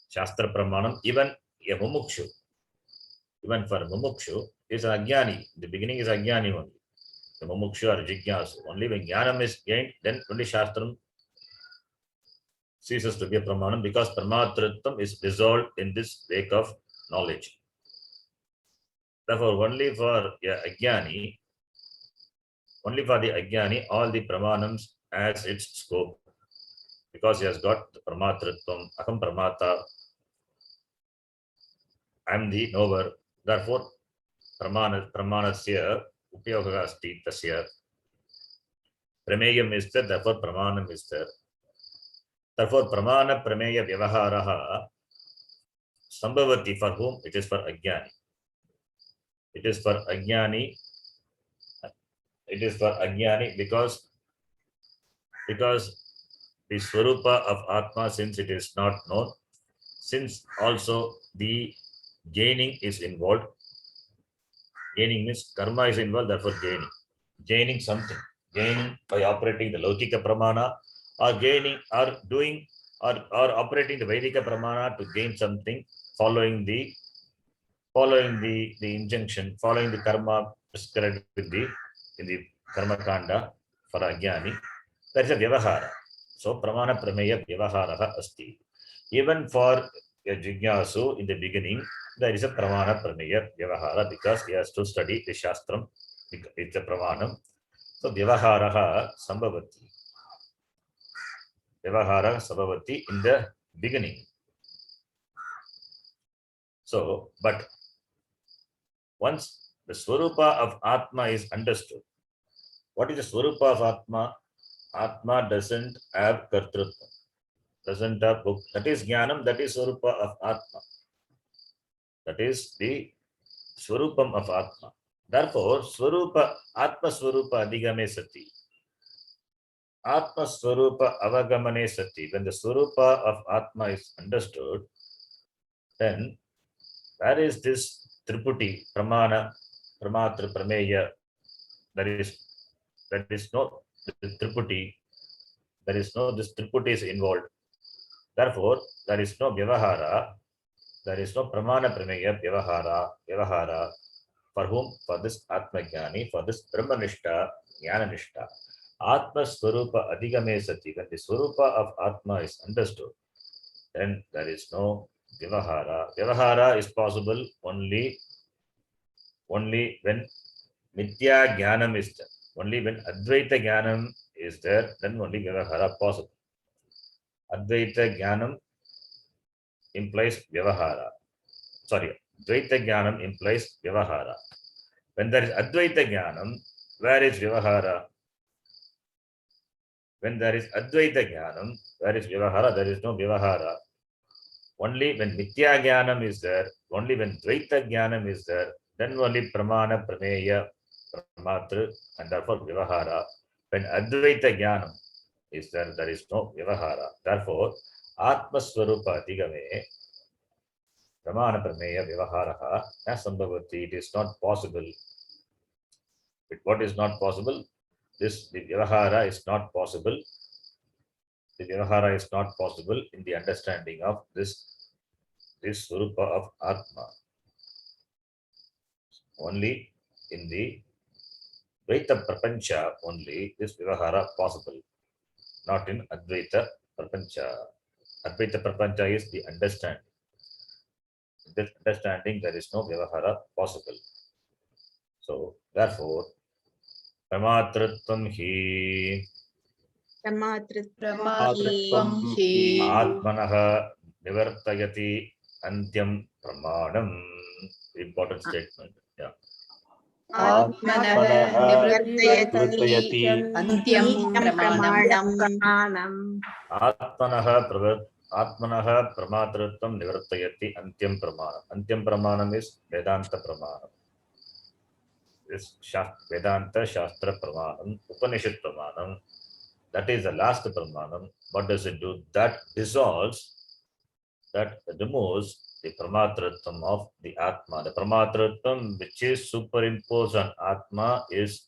Shastra pramanam, even a mumukshu, even for mumukshu, is an ajnani. The beginning is ajnani only. The mumukshu or jignasu. Only when jnanam is gained, then only shastram ceases to be a pramanam, because pramatratvam is dissolved in this wake of knowledge. Therefore, only for the ajnani, all the pramanams has its scope, because he has got the pramatratvam, aham pramata, I am the knower. Therefore, pramanasya upyoga asti tasya. Prameyam is there, therefore pramanam is there. Therefore, pramana prameya vyavaharaha sambhavati, for whom? It is for ajnani. It is for ajnani. It is for ajnani because the swarupa of atma, since it is not known, since also the gaining is involved. Gaining means karma is involved, therefore gaining something, gaining by operating the laukika pramana, or gaining or doing or operating the Vedika pramana to gain something, following the injunction, following the karma prescribed in the karma kanda for ajnani. That is a vyavahara. So pramana prameya vyavaharaha asti. Even for a jignasu in the beginning, there is a pramana prameya vyavahara, because he has to study the shastram. It's a pramanam. So vyavaharaha sambhavati. Vyavahara sambhavati in the beginning. So, but once the swarupa of atma is understood, what is the swarupa of atma? Atma doesn't have kartrutva. present of book. That is Jnanam, that is Swarupa of Atma. That is the Swarupam of Atma. Therefore, Swarupa, Atma Swarupa Adhigame Sati. Atma Swarupa Avagamane Sati. When the Swarupa of Atma is understood, then where is this Triputi, Pramana, Pramatra, Prameya? There is no Triputi. There is no, this Triputi is involved. Therefore, there is no Vyavahara. There is no Pramana, Prameya, Vyavahara. For whom? For this Atma Jnani, for this Brahmanishta, Jnananishta. Atma Swarupa Adhigame Sati. When the Swarupa of Atma is understood, then there is no Vyavahara. Vyavahara is possible only when Mithya Jnanam is there. Only when Advaita Jnanam is there, then only Vyavahara possible. Advaita Jnanam implies Vyavahara. Sorry, Dvaita Jnanam implies Vyavahara. When there is Advaita Jnanam, where is Vyavahara? When there is Advaita Jnanam, where is Vyavahara? There is no Vyavahara. Only when Mithya Jnanam is there, only when Dvaita Jnanam is there, then only Pramana, Prameya, Pramatra, and therefore Vyavahara. When Advaita Jnanam is there, there is no Vyavahara. Therefore, Atma Swarupa Adhigame, Pramana, Prameya, Vyavaharaha, Nasambhavati, it is not possible. What is not possible? The Vyavahara is not possible. The Vyavahara is not possible in the understanding of this Swarupa of Atma. Only in the Dvaita Prapancha, only this Vyavahara possible, not in Advaita Prapancha. Advaita Prapancha is the understanding. In this understanding, there is no Vyavahara possible. So, therefore, Pramatratvam hi Pramatritvam hi Atmanaha Nivartayati Antyam Pramanam. Important statement. Yeah. Atmanah nivartayati antyam pramanam. Pranam. Atmanaha Pramatratvam Nivartayati Antyam Pramanam. Antyam Pramanam is Vedanta Pramanam. This Vedanta Shastra Pramanam, Upanishad Pramanam. That is the last Pramanam. What does it do? That dissolves, that removes the Pramatratvam of the Atma. The Pramatratvam which is superimposed on Atma is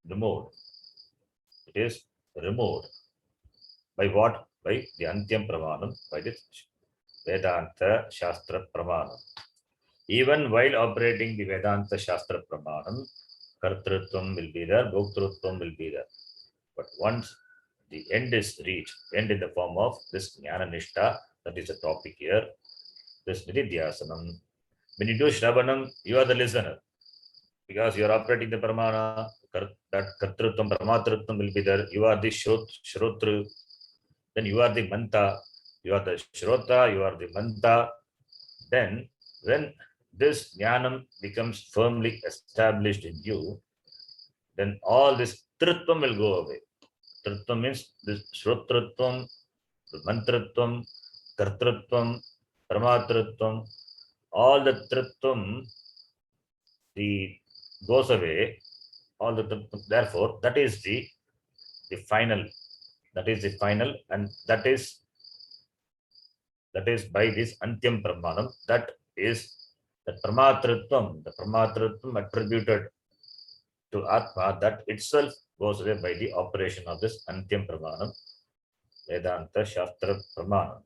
removed. It is removed. By what? By the Antyam Pramanam, by the Vedanta Shastra Pramanam. Even while operating the Vedanta Shastra Pramanam, Kartrutvam will be there, Bhoktrutvam will be there. But once the end is reached, end in the form of this Jnana Nishta, that is the topic here, this Nididhyasanam. When you do Shravanam, you are the listener. Because you are operating the Pramana, that Kartrutvam, Pramatrutvam will be there. You are the Shrotru, then you are the Manta, you are the Shrota, you are the Manta. Then when this Jnanam becomes firmly established in you, then all this Trutvam will go away. Trutvam means this Shrotrutvam, the Mantratvam, Kartrutvam, Pramatrutvam, all the Trutvam goes away. All the Trutvam, therefore, that is the final. That is the final, and that is by this Antyam Pramanam. That is the Pramatratvam, attributed to Atma, that itself goes away by the operation of this Antyam Pramanam, Vedanta Shastra Pramanam.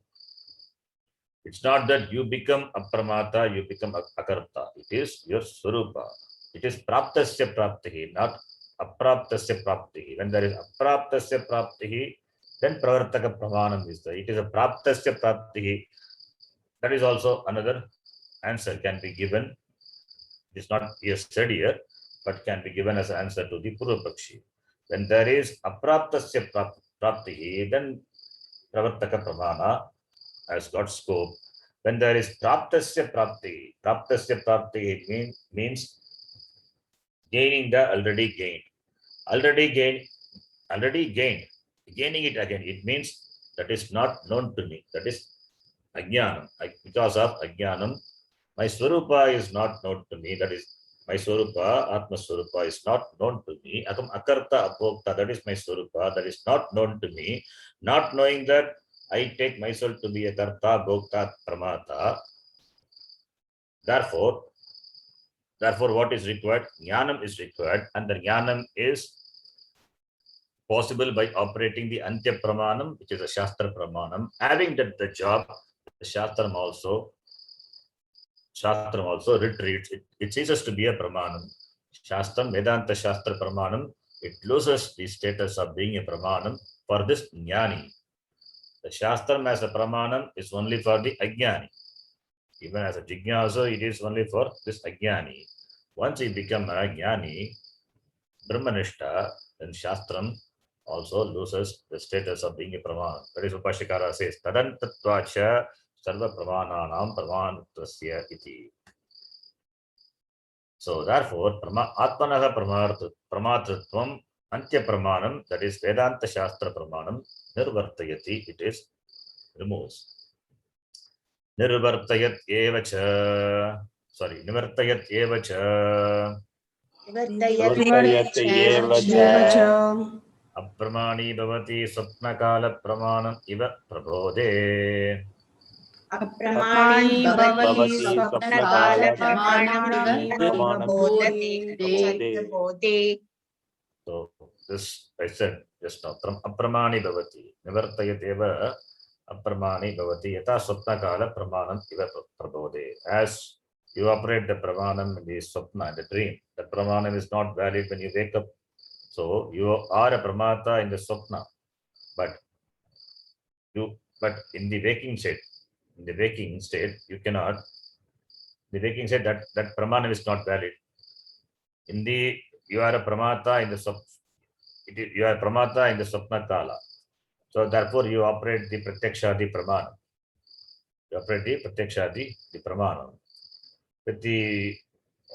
It's not that you become Apramata, you become Akarta. It is your Swarupa. It is Praptasya Praptihi, not Apraptasya Praptihi. When there is Apraptasya Praptihi, then Pravartaka Pramanam is there. It is a Praptasya Praptihi. That is also another answer can be given. It is not here said here, but can be given as an answer to the Purva Pakshi. When there is Apraptasya Praptihi, then Pravartaka Pramana has got scope. When there is Praptasya Praptihi means gaining the already gained. Already gained. gaining it again, it means that is not known to me. That is Ajnanam. Because of Ajnanam, my Swarupa is not known to me. That is my Swarupa, Atma Swarupa is not known to me. Akam Akarta Apokta, that is my Swarupa, that is not known to me. Not knowing that, I take myself to be a Karta, Bhokta, Pramata. Therefore, what is required? Jnanam is required, and the Jnanam is possible by operating the Antya Pramanam, which is a Shastra Pramanam. Having that the job, the Shastram also retreats. It ceases to be a Pramanam. Shastram, Vedanta Shastra Pramanam, it loses the status of being a Pramanam for this Jnani. The Shastram as a Pramanam is only for the Ajnani. Even as a Jignasa, it is only for this Ajnani. Once he becomes a Jnani, Brahmanishta, then Shastram also loses the status of being a Pramana. That is what Upashikara says. Tadantatvacha sarva pramananam pramanattvasya iti. So therefore, Atmanaha pramatratvam Antya Pramanam, that is Vedanta Shastra Pramanam, nirvartayati, it is removes. Nirvartayat evacha. Sorry, nivartayat evacha. Apramani bhavati swapnakala pramanam iva prabodhe. Apramani bhavati swapnakala pramanam iva prabodhe. So this I said just now. Apramani bhavati. Nivartayat eva apramani bhavati yata swapnakala pramanam iva prabodhe. As you operate the pramanam in the swapna, the dream, the pramanam is not valid when you wake up. So you are a pramata in the swapna, but in the waking state, you cannot. The waking state, that pramanam is not valid. In the you are a pramata in the you are a pramata in the swapna kala. So therefore you operate the pratyakshadi pramanam. You operate the pratyakshadi the pramanam. With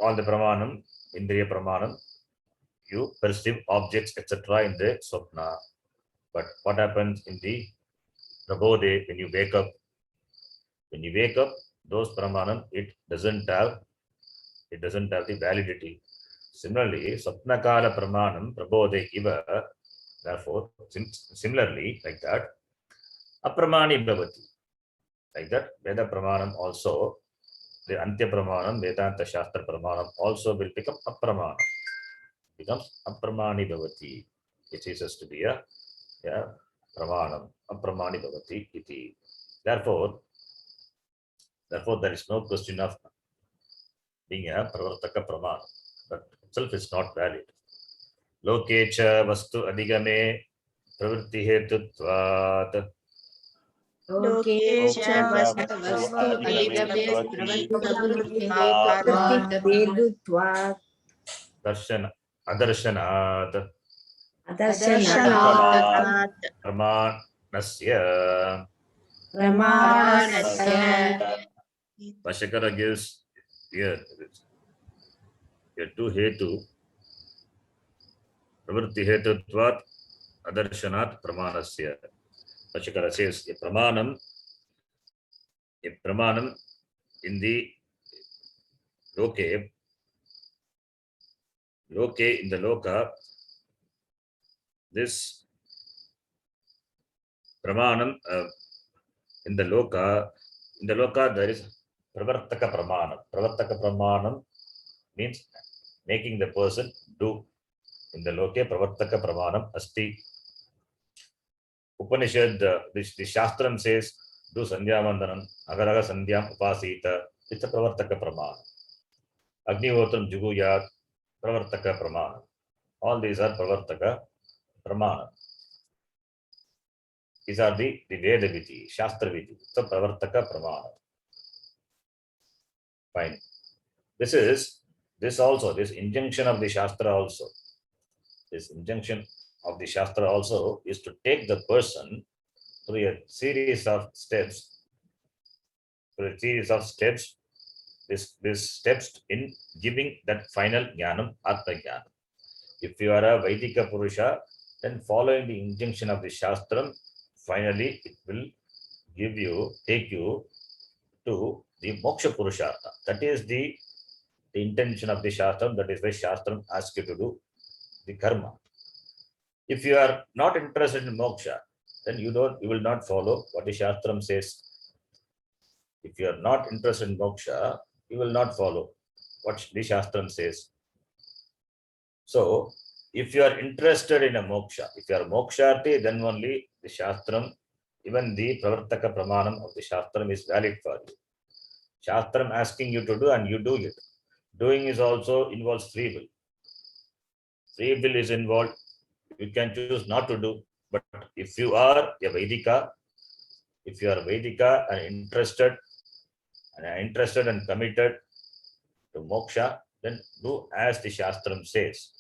all the pramanam, indriya pramanam, you perceive objects, etc. in the swapna. But what happens in the prabodhe, when you wake up? When you wake up, those pramanam, it doesn't have the validity. Similarly, swapnakala pramanam prabodhe iva, therefore, similarly, like that, apramani bhavati. Like that, Veda pramanam also, the Antya pramanam, Vedanta Shastra pramanam also will become apramanam. Becomes apramani bhavati. It ceases to be a pramanam. Apramani bhavati iti. Therefore, there is no question of being a pravartaka pramana. That itself is not valid. Lokecha vastu adigame pravritti hetutvat. Lokecha vastu adigame pravritti hetutvat. Adarshanaat Adarshanaat pramanasya. Pashakara gives here two hetu. Pravritti hetutvat adarshanaat pramanasya. Pashakara says a pramanam in the loke in the loka, this pramanam in the loka there is pravartaka pramanam. Pravartaka pramanam means making the person do. In the loke pravartaka pramanam asti. Upanishad, the Shastram says, do Sandhya Vandanam, Agaraga Sandhyam Upasita, it's a Pravartaka Pramana. Agnivotram Juguyat, Pravartaka Pramana. All these are Pravartaka Pramana. These are the Veda Viti, Shastra Viti, so Pravartaka Pramana. Fine. This injunction of the Shastra also. This injunction of the Shastra also is to take the person through a series of steps. These steps in giving that final jnanam, atma jnanam. If you are a Vaidika Purusha, then following the injunction of the Shastram, finally it will take you to the Moksha Purushartha. That is the intention of the Shastram. That is why Shastram asks you to do the karma. If you are not interested in moksha, then you will not follow what the Shastram says. If you are not interested in moksha, you will not follow what the Shastram says. So, if you are interested in a moksha, if you are moksharti, then only the Shastram, even the Pravartaka Pramanam of the Shastram is valid for you. Shastram asking you to do and you do it. Doing is also involves free will. Free will is involved. You can choose not to do. But if you are a Vedika, and interested and committed to moksha, then do as the Shastram says.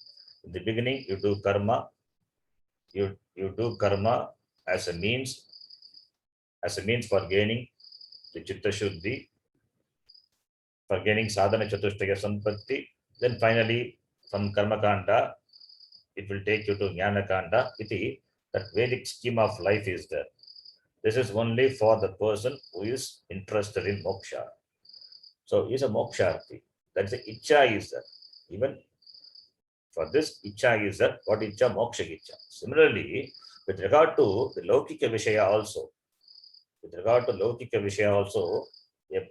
In the beginning, you do karma. You do karma as a means for gaining the Chitta Shuddhi, for gaining sadhana chatushtaya sampatti. Then finally, from karma kanda, it will take you to jnana kanda. Iti, that Vedic scheme of life is there. This is only for the person who is interested in moksha. So he is a moksharthi. That's the icha is there. Even for this icha is that what icha? Moksha icha. Similarly, with regard to the Laukika Vishaya also, a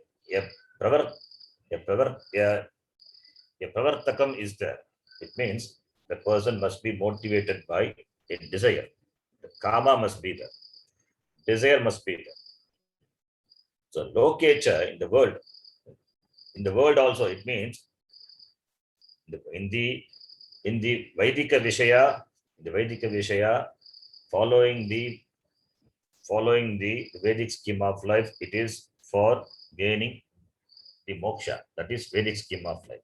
pravartakam is there. It means the person must be motivated by a desire. The kama must be there. Desire must be there. So lokecha in the world also, it means in the Vaidika Vishaya, following the Vedic scheme of life, it is for gaining the moksha. That is Vedic scheme of life.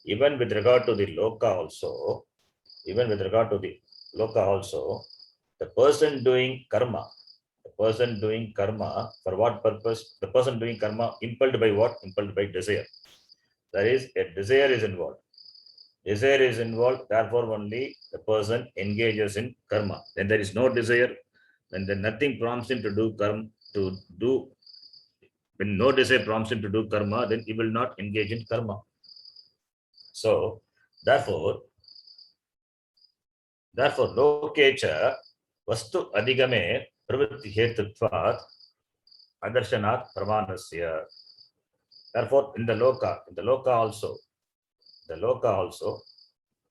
Even with regard to the loka also, the person doing karma, for what purpose? The person doing karma impelled by what? Impelled by desire. There is a desire is involved. Therefore only the person engages in karma. Then there is no desire, when then nothing prompts him to do karma, when no desire prompts him to do karma, then he will not engage in karma. So therefore lokecha vastu adhigame pravritti hetutvat adarshanat pramanasya. Therefore in the loka also,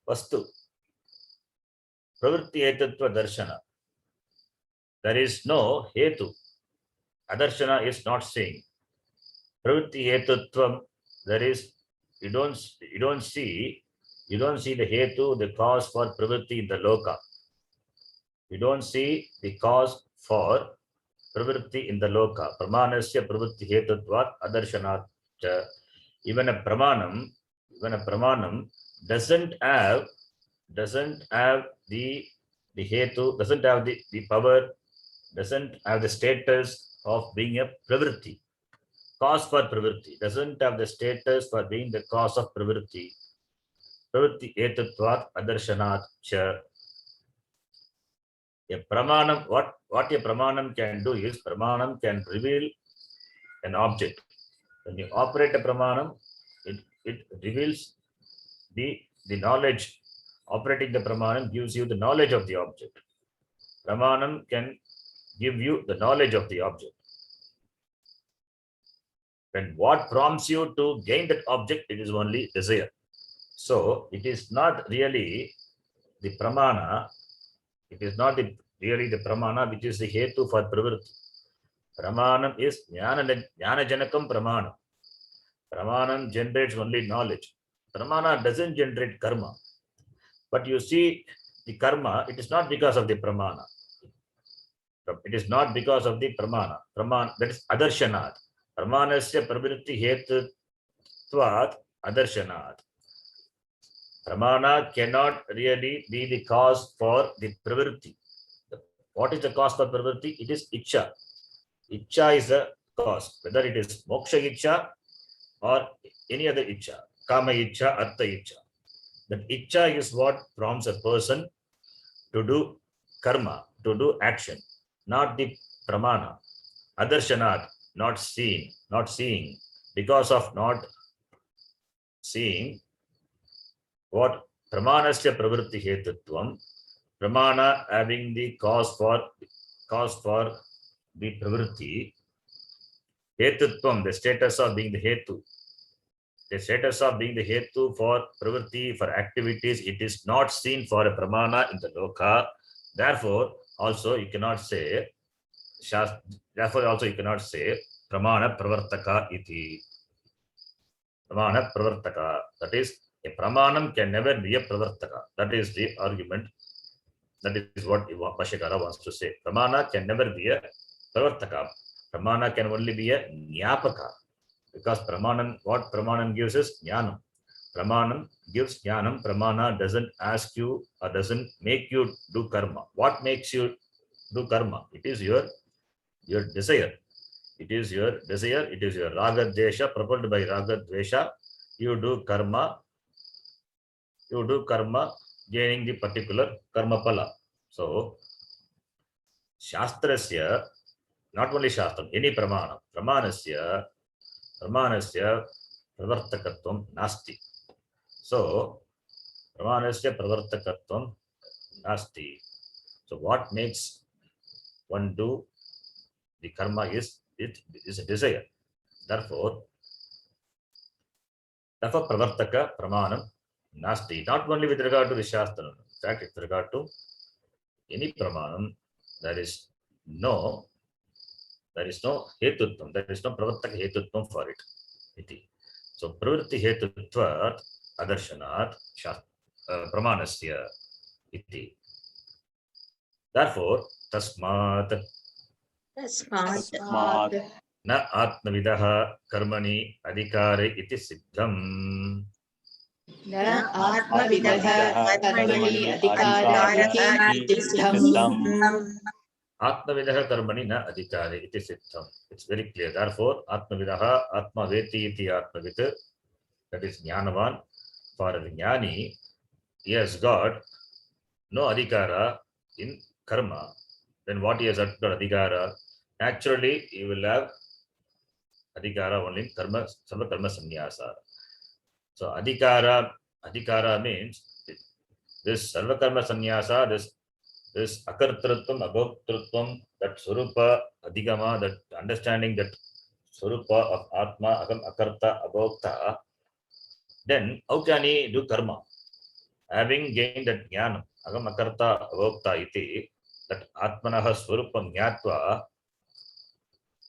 vastu pravritti hetutva darshana. There is no hetu. Adarshana is not saying. Pravritti hetutvam, there is, you don't see the hetu, the cause for pravritti in the loka. You don't see the cause for pravritti in the loka. Pramanasya pravritti hetutvat adarshanath. Even a pramanam doesn't have the hetu, doesn't have the power, doesn't have the status of being a pravritti. Cause for pravritti doesn't have the status for being the cause of pravritti. Pravritti etatvat adarshanath cha. A pramanam, what a pramanam can do is, pramanam can reveal an object. When you operate a pramanam, it reveals the knowledge. Operating the pramanam gives you the knowledge of the object. Pramanam can give you the knowledge of the object. And what prompts you to gain that object, it is only desire. So it is not really the pramana, really the pramana which is the hetu for pravritti. Pramanam is jnana janakam pramanam. Pramanam generates only knowledge. Pramana doesn't generate karma. But you see the karma, it is not because of the pramana. It is not because of the pramana. That is adarshanath. Pramanasya pravritti hetutvat adarshanath. Pramana cannot really be the cause for the pravritti. What is the cause for pravritti? It is icha. Icha is the cause. Whether it is moksha icha or any other icha. Kama icha, artha icha. That icha is what prompts a person to do karma, to do action, not the pramana. Adarshanat, not seen, not seeing. Because of not seeing, what pramanasya pravritti hetutvam, pramana having the cause for the pravritti, hetutvam, the status of being the hetu. The status of being the hetu for pravritti, for activities, it is not seen for a pramana in the loka. Therefore, also you cannot say, therefore also you cannot say pramana pravartaka iti. Pramana pravartaka. That is, a pramanam can never be a pravartaka. That is the argument. That is what Bhashyakara wants to say. Pramana can never be a pravartaka. Pramana can only be a nyapaka. Because pramanam, what pramanam gives is jnanam. Pramanam gives jnanam. Pramana doesn't ask you or doesn't make you do karma. What makes you do karma? It is your desire. It is your desire. It is your raga desha, propelled by raga dvesha. You do karma. You do karma, gaining the particular karma pala. So, shastrasya, not only shastram, any pramana, pramanasya pravartakatvam nasti. So, pramanasya pravartakatvam nasti. So, what makes one do the karma is a desire. Therefore, pravartaka pramanam nasti. Not only with regard to the shastra, in fact, with regard to any pramanam, there is no hetutvam, there is no pravartaka hetutvam for it. Iti. So pravritti hetutvat adarshanat pramanasya iti. Therefore, tasmat na atmavidah karmani adhikare iti siddham. न आत्मविदः कर्मणि अधिकारः इति सिद्धम्. Atmavidah karmani na adhikare iti siddham. It's very clear. Therefore, atmavidah, atmaveti iti atmavit, that is jnanavan. For the jnani, he has got no adhikara in karma. Then what he has got adhikara? Naturally, he will have adhikara only in karma, sarva karma sannyasa. So adhikara means this sarva karma sannyasa, this akartrutvam, abhoktrutvam, that swarupa, adhigama, that understanding that swarupa of atma, agam, akarta, abhokta, then how can he do karma? Having gained that jnanam, agam, akarta, abhokta iti, that atmanaha swarupam jnatva,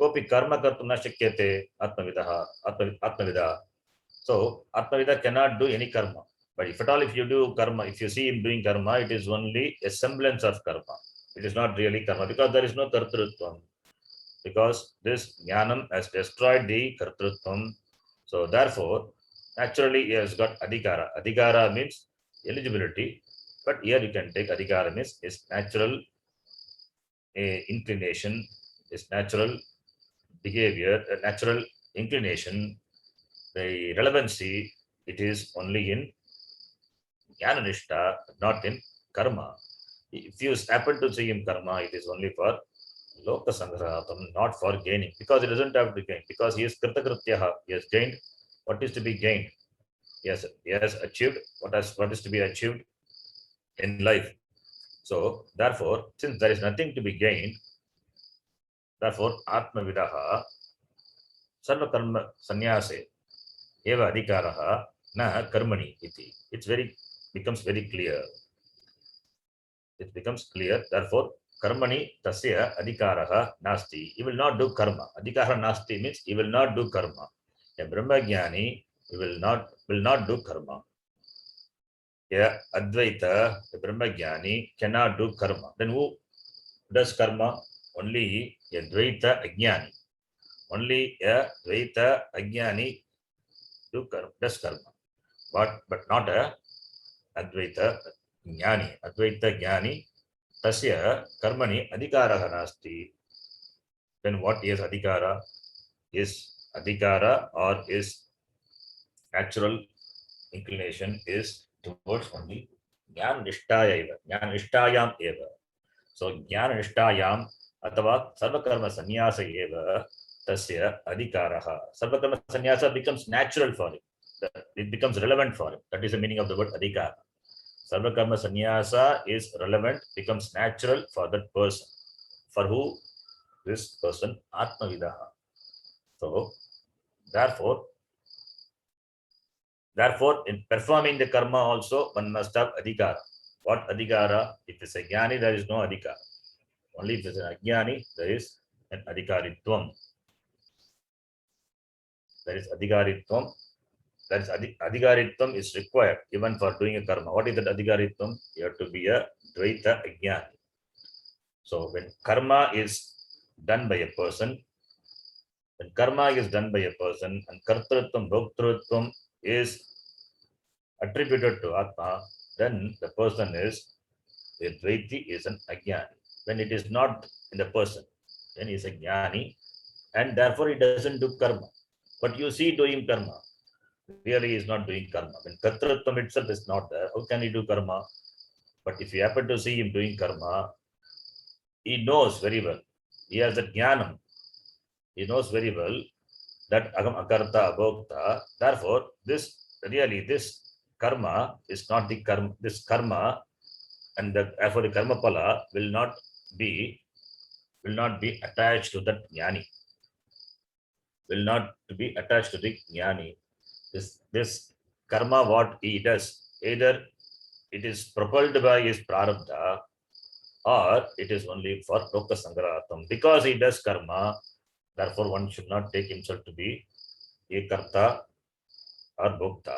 kopi karma kartum na shakyate atmavida. So atmavida cannot do any karma. But if at all, if you do karma, if you see him doing karma, it is only a semblance of karma. It is not really karma because there is no kartrutvam. Because this jnanam has destroyed the kartrutvam. So therefore, naturally he has got adhikara. Adhikara means eligibility. But here you can take adhikara means is natural inclination, is natural behavior, natural inclination. The relevancy, it is only in jnananishta, not in karma. If you happen to see in karma, it is only for loka sangrahatam, not for gaining, because he doesn't have to gain, because he is kritakrityaha, he has gained what is to be gained. Yes, he has achieved what is to be achieved in life. So therefore, since there is nothing to be gained, therefore atmavidaha sarva karma sannyase eva adhikaraha na karmani iti. Becomes very clear. It becomes clear. Therefore, karmani tasya adhikaraha nasti. He will not do karma. Adhikara nasti means he will not do karma. A brahmajnani will not do karma. A advaita, a brahmajnani cannot do karma. Then who does karma? Only a dvaita ajnani. Only a dvaita ajnani does karma. But not a advaita jnani. Advaita jnani tasya karmani adhikaraha nasti. Then what is adhikara? Is adhikara or is natural inclination is towards only jnana nishtaya eva. Jnana nishtayam eva. So jnana nishtayam अथवा सर्वकर्म संन्यास एव तस्य अधिकारः. Sarvakarma sannyasa becomes natural for him. It becomes relevant for him. That is the meaning of the word adhikara. Sarvakarma sannyasa is relevant, becomes natural for that person. For who? This person, Atmavidaha. So, therefore, in performing the karma also, one must have adhikara. What adhikara? If it's a jnani, there is no adhikara. Only if it's an ajnani, there is an adhikaritvam. There is adhikaritvam. That is adhikaritvam is required even for doing a karma. What is that adhikaritvam? You have to be a dvaita ajnani. So when karma is done by a person, and kartrutvam, bhoktrutvam is attributed to Atma, then the person is a dvaiti, is an ajnani. When it is not in the person, then he is a jnani, and therefore he doesn't do karma. But you see doing karma. Really he is not doing karma. When kartrutvam itself is not there, how can he do karma? But if you happen to see him doing karma, he knows very well. He has a jnanam. He knows very well that agam akarta abhokta. Therefore, this karma is not the karma. This karma and therefore the karma pala will not be attached to that jnani. Will not be attached to the jnani. This karma, what he does, either it is propelled by his prarabdha or it is only for loka sangraharatam. Because he does karma, therefore one should not take himself to be a karta or bhokta.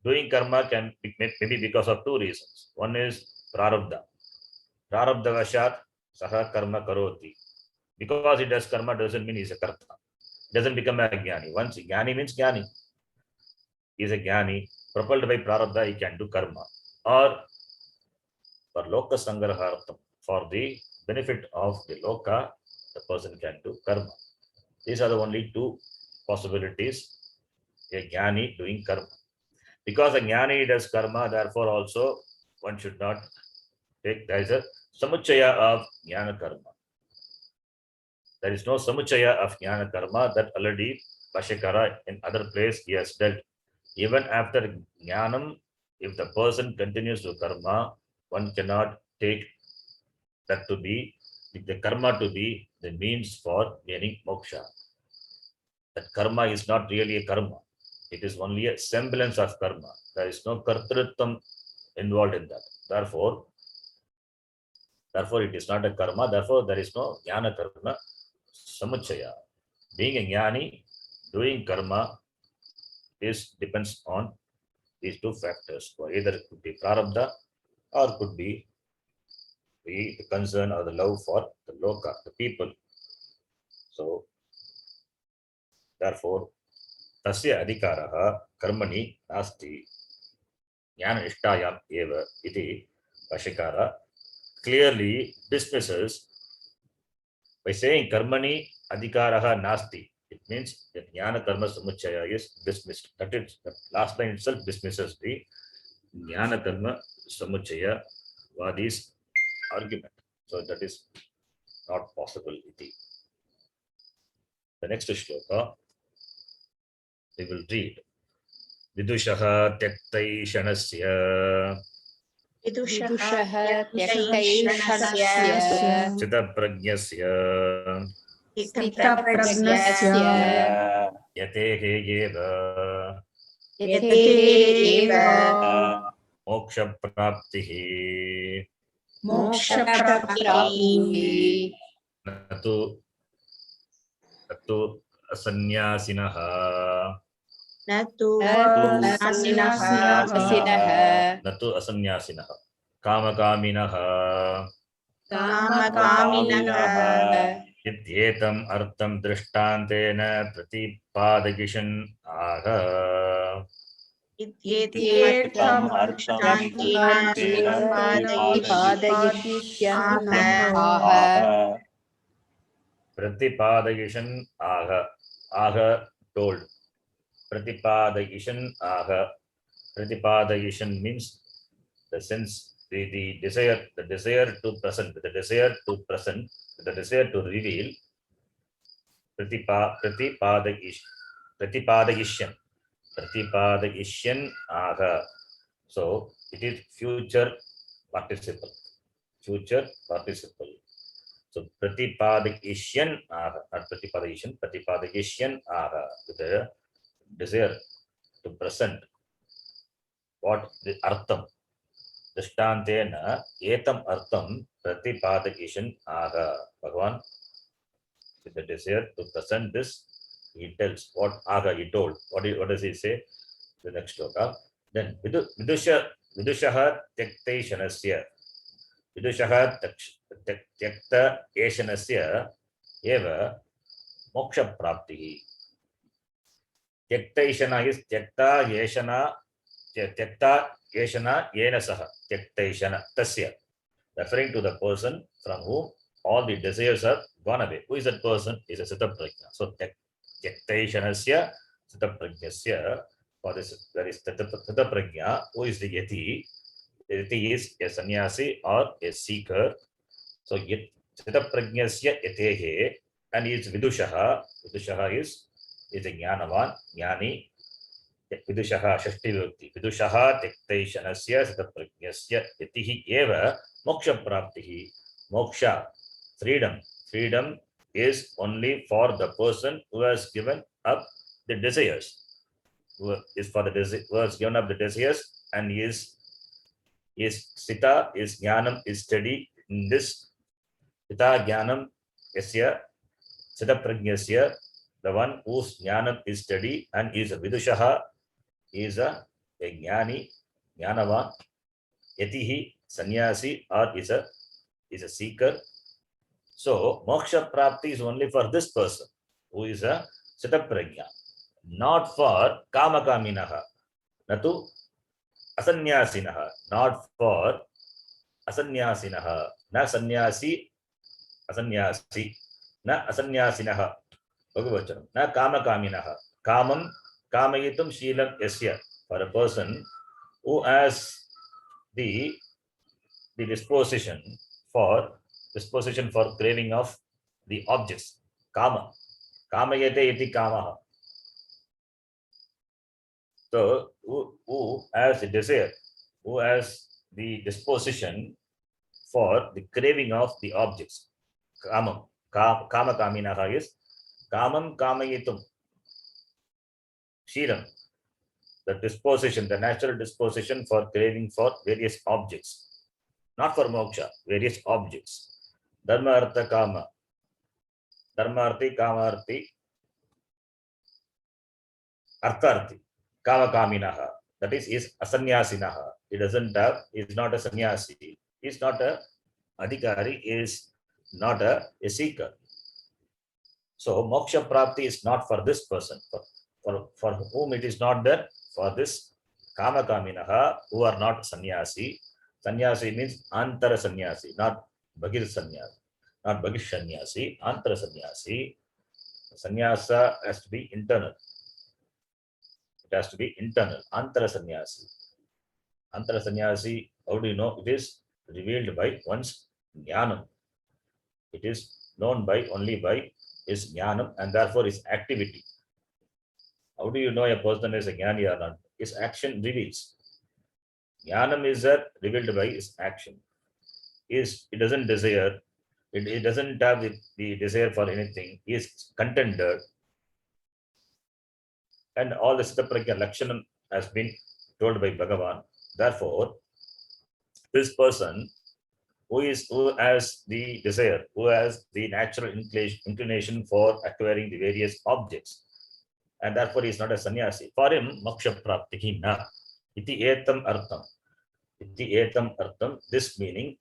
Doing karma can be maybe because of two reasons. One is prarabdha. Prarabdha vashat saha karma karoti. Because he does karma doesn't mean he's a karta. Doesn't become a jnani. Once jnani means jnani. He is a jnani. Propelled by prarabdha, he can do karma. Or for loka sangrahartham, for the benefit of the loka, the person can do karma. These are the only two possibilities. A jnani doing karma. Because a jnani does karma, therefore also one should not take, there is a samuchaya of jnana karma. There is no samuchaya of jnana karma, that already Bhashyakara in other place he has dealt. Even after jnanam, if the person continues to karma, one cannot take that to be, the karma to be the means for gaining moksha. That karma is not really a karma. It is only a semblance of karma. There is no kartrutvam involved in that. Therefore, it is not a karma. Therefore, there is no jnana karma samuchaya. Being a jnani, doing karma depends on these two factors. Or either it could be prarabdha or could be the concern or the love for the loka, the people. So, therefore, tasya adhikaraha karmani nasti jnana nishtayam eva iti Bhashyakara clearly dismisses by saying karmani adhikaraha nasti. It means that jnana karma samuchaya is dismissed. That is, the last line itself dismisses the jnana karma samuchaya vadis argument. So that is not possible. Iti. The next shloka we will read. Vidushaha tyaktaishanasya विदुषः त्यक्तैषणस्य चिदप्रज्ञस्य स्थितप्रज्ञस्य यतेः एव यतेः एव मोक्षप्राप्तिः मोक्षप्राप्तिः न तु असन्न्यासिनः न तु असन्न्यासिनः कामकामिनः इत्येतम् अर्थं दृष्टान्तेन प्रतिपादयिषन् आह. Pratipadagishan aha. Aha told. Pratipadagishan aha. Pratipadagishan means the sense the desire to present, the desire to present, the desire to reveal, Pratipadagishyan aga. So it is future participle. Future participle. So Pratipadagishyan aga, not Pratipadagishyan aga, with the desire to present. What the artham? Drishtantena etam artham Pratipadagishyan aga. Bhagavan, with the desire to present this, he tells what aga he told. What does he say? The next sloka. Then vidushaha tekte shanasya. Vidushaha tekta eshanasya eva moksha praptihi. Tekta ishana is tekta yeshana yena saha. Tekta ishana tasya. Referring to the person from whom all the desires have gone away. Who is that person? Is a Sita Prajna. So tekta ishanasya Sita Prajnasya. For this, there is Sita Prajna. Who is the Yati? Yati is a sannyasi or a seeker. So Sita Prajnasya Yatehe, and he is Vidushaha. Vidushaha is a Jnanavan, Jnani. Vidushaha Shashti Vibhakti. Vidushaha Tektaishanasya Sita Prajnasya Yatihi Eva Moksha Praptihi. Moksha, freedom. Freedom is only for the person who has given up the desires. Who has given up the desires, and is Sita, is Jnanam, is steady in this. Sita Jnanam Yasya Sita Prajnasya, the one whose Jnanam is steady and is a Vidushaha, is a Jnani, Jnanavan, Yatihi, sannyasi, or is a seeker. So moksha prapti is only for this person who is a Sita Prajna, not for Kamakaminaha, natu asanyasinaha, not for asanyasinaha, na sannyasi, asanyasi, na asanyasinaha, Bhagavachanam, na Kamakaminaha. Kamam, Kamayitum Sheelam Yasya, for a person who has the disposition for craving of the objects. Kama. Kamayate iti kamaha. So who has the desire, who has the disposition for the craving of the objects. Kamam. Kama kaminaha is kamam kamayitum. Sheelam. The disposition, the natural disposition for craving for various objects. Not for moksha, various objects. Dharma artha kama. Dharma arthi, kama arthi. Artha arthi. Kama kaminaha. That is asanyasinaha. He doesn't have, is not a sannyasi. Is not a adhikari, is not a seeker. So moksha prapti is not for this person. For whom it is not there, for this kama kaminaha, who are not sannyasi. Sannyasi means antara sannyasi, not bagir sannyasi, not bagir sannyasi, antara sannyasi. Sannyasa has to be internal. It has to be internal. Antara sannyasi. Antara sannyasi, how do you know? It is revealed by one's jnanam. It is known by only by his jnanam, and therefore his activity. How do you know a person is a jnani or not? His action reveals. Jnanam is revealed by his action. It doesn't desire, it doesn't have the desire for anything. He is contented. And all the Sita Prajna Lakshanam has been told by Bhagavan. Therefore, this person who has the desire, who has the natural inclination for acquiring the various objects, and therefore he is not a sannyasi. For him, moksha praptihi na. Iti etam artham. Iti etam artham. This meaning,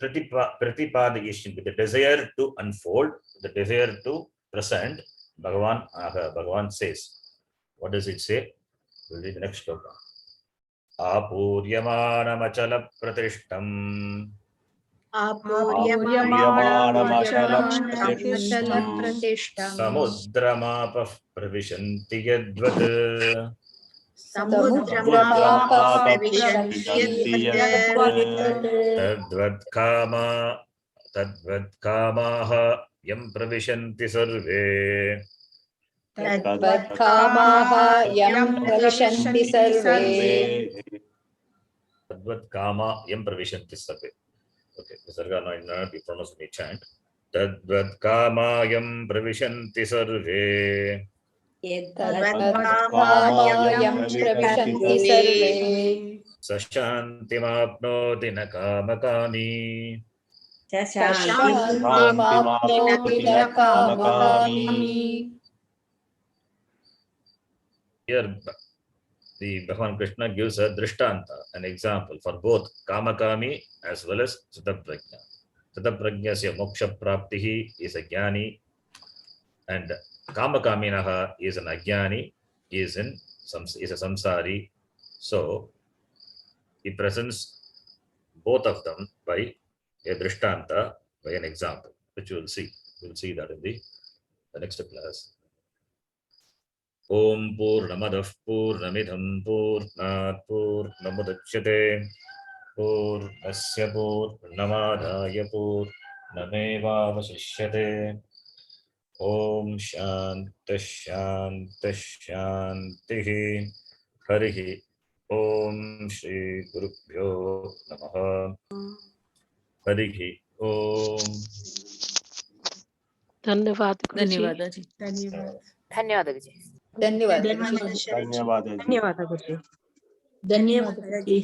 pratipadagishyan, with the desire to unfold, the desire to present, Bhagavan says. What does it say? We'll read the next sloka. Apuryamanam achala pratishtam. Samudramapah pravishanti yadvat. समुद्रमाप्रविशन्ति तद्वत्कामाः यं प्रविशन्ति सर्वे तद्वत्कामाः यं प्रविशन्ति सर्वे तद्वत्कामा यं प्रविशन्ति सर्वे. Okay, Visarga no be pronounced in a chant. Tadvatkama yam pravishanti sarve. तद्वत्कामायं प्रविशन्ति सर्वे Sashantimapnoti na kamakami. शान्तिमाप्नोति न कामकामी. Here the Bhagavan Krishna gives a drishtanta, an example for both kamakami as well as Sthitaprajna. Sthitaprajnasya moksha praptihi is a jnani, and kamakaminaha is an ajnani, is a samsari. So he presents both of them by a drishtanta, by an example, which you will see. We will see that in the next class. Om Purnamadah Purnamidham Purnat Purnamudachyate Purnasya Purnamadaya Purnamevavasishyate. Om Shanti Shanti Shanti. Harihi Om Shri Gurubhyo Namaha. Harihi Om. धन्यवाद धन्यवाद जी. धन्यवाद जी. धन्यवाद. धन्यवाद धन्यवाद गुरुजी. धन्यवाद जी.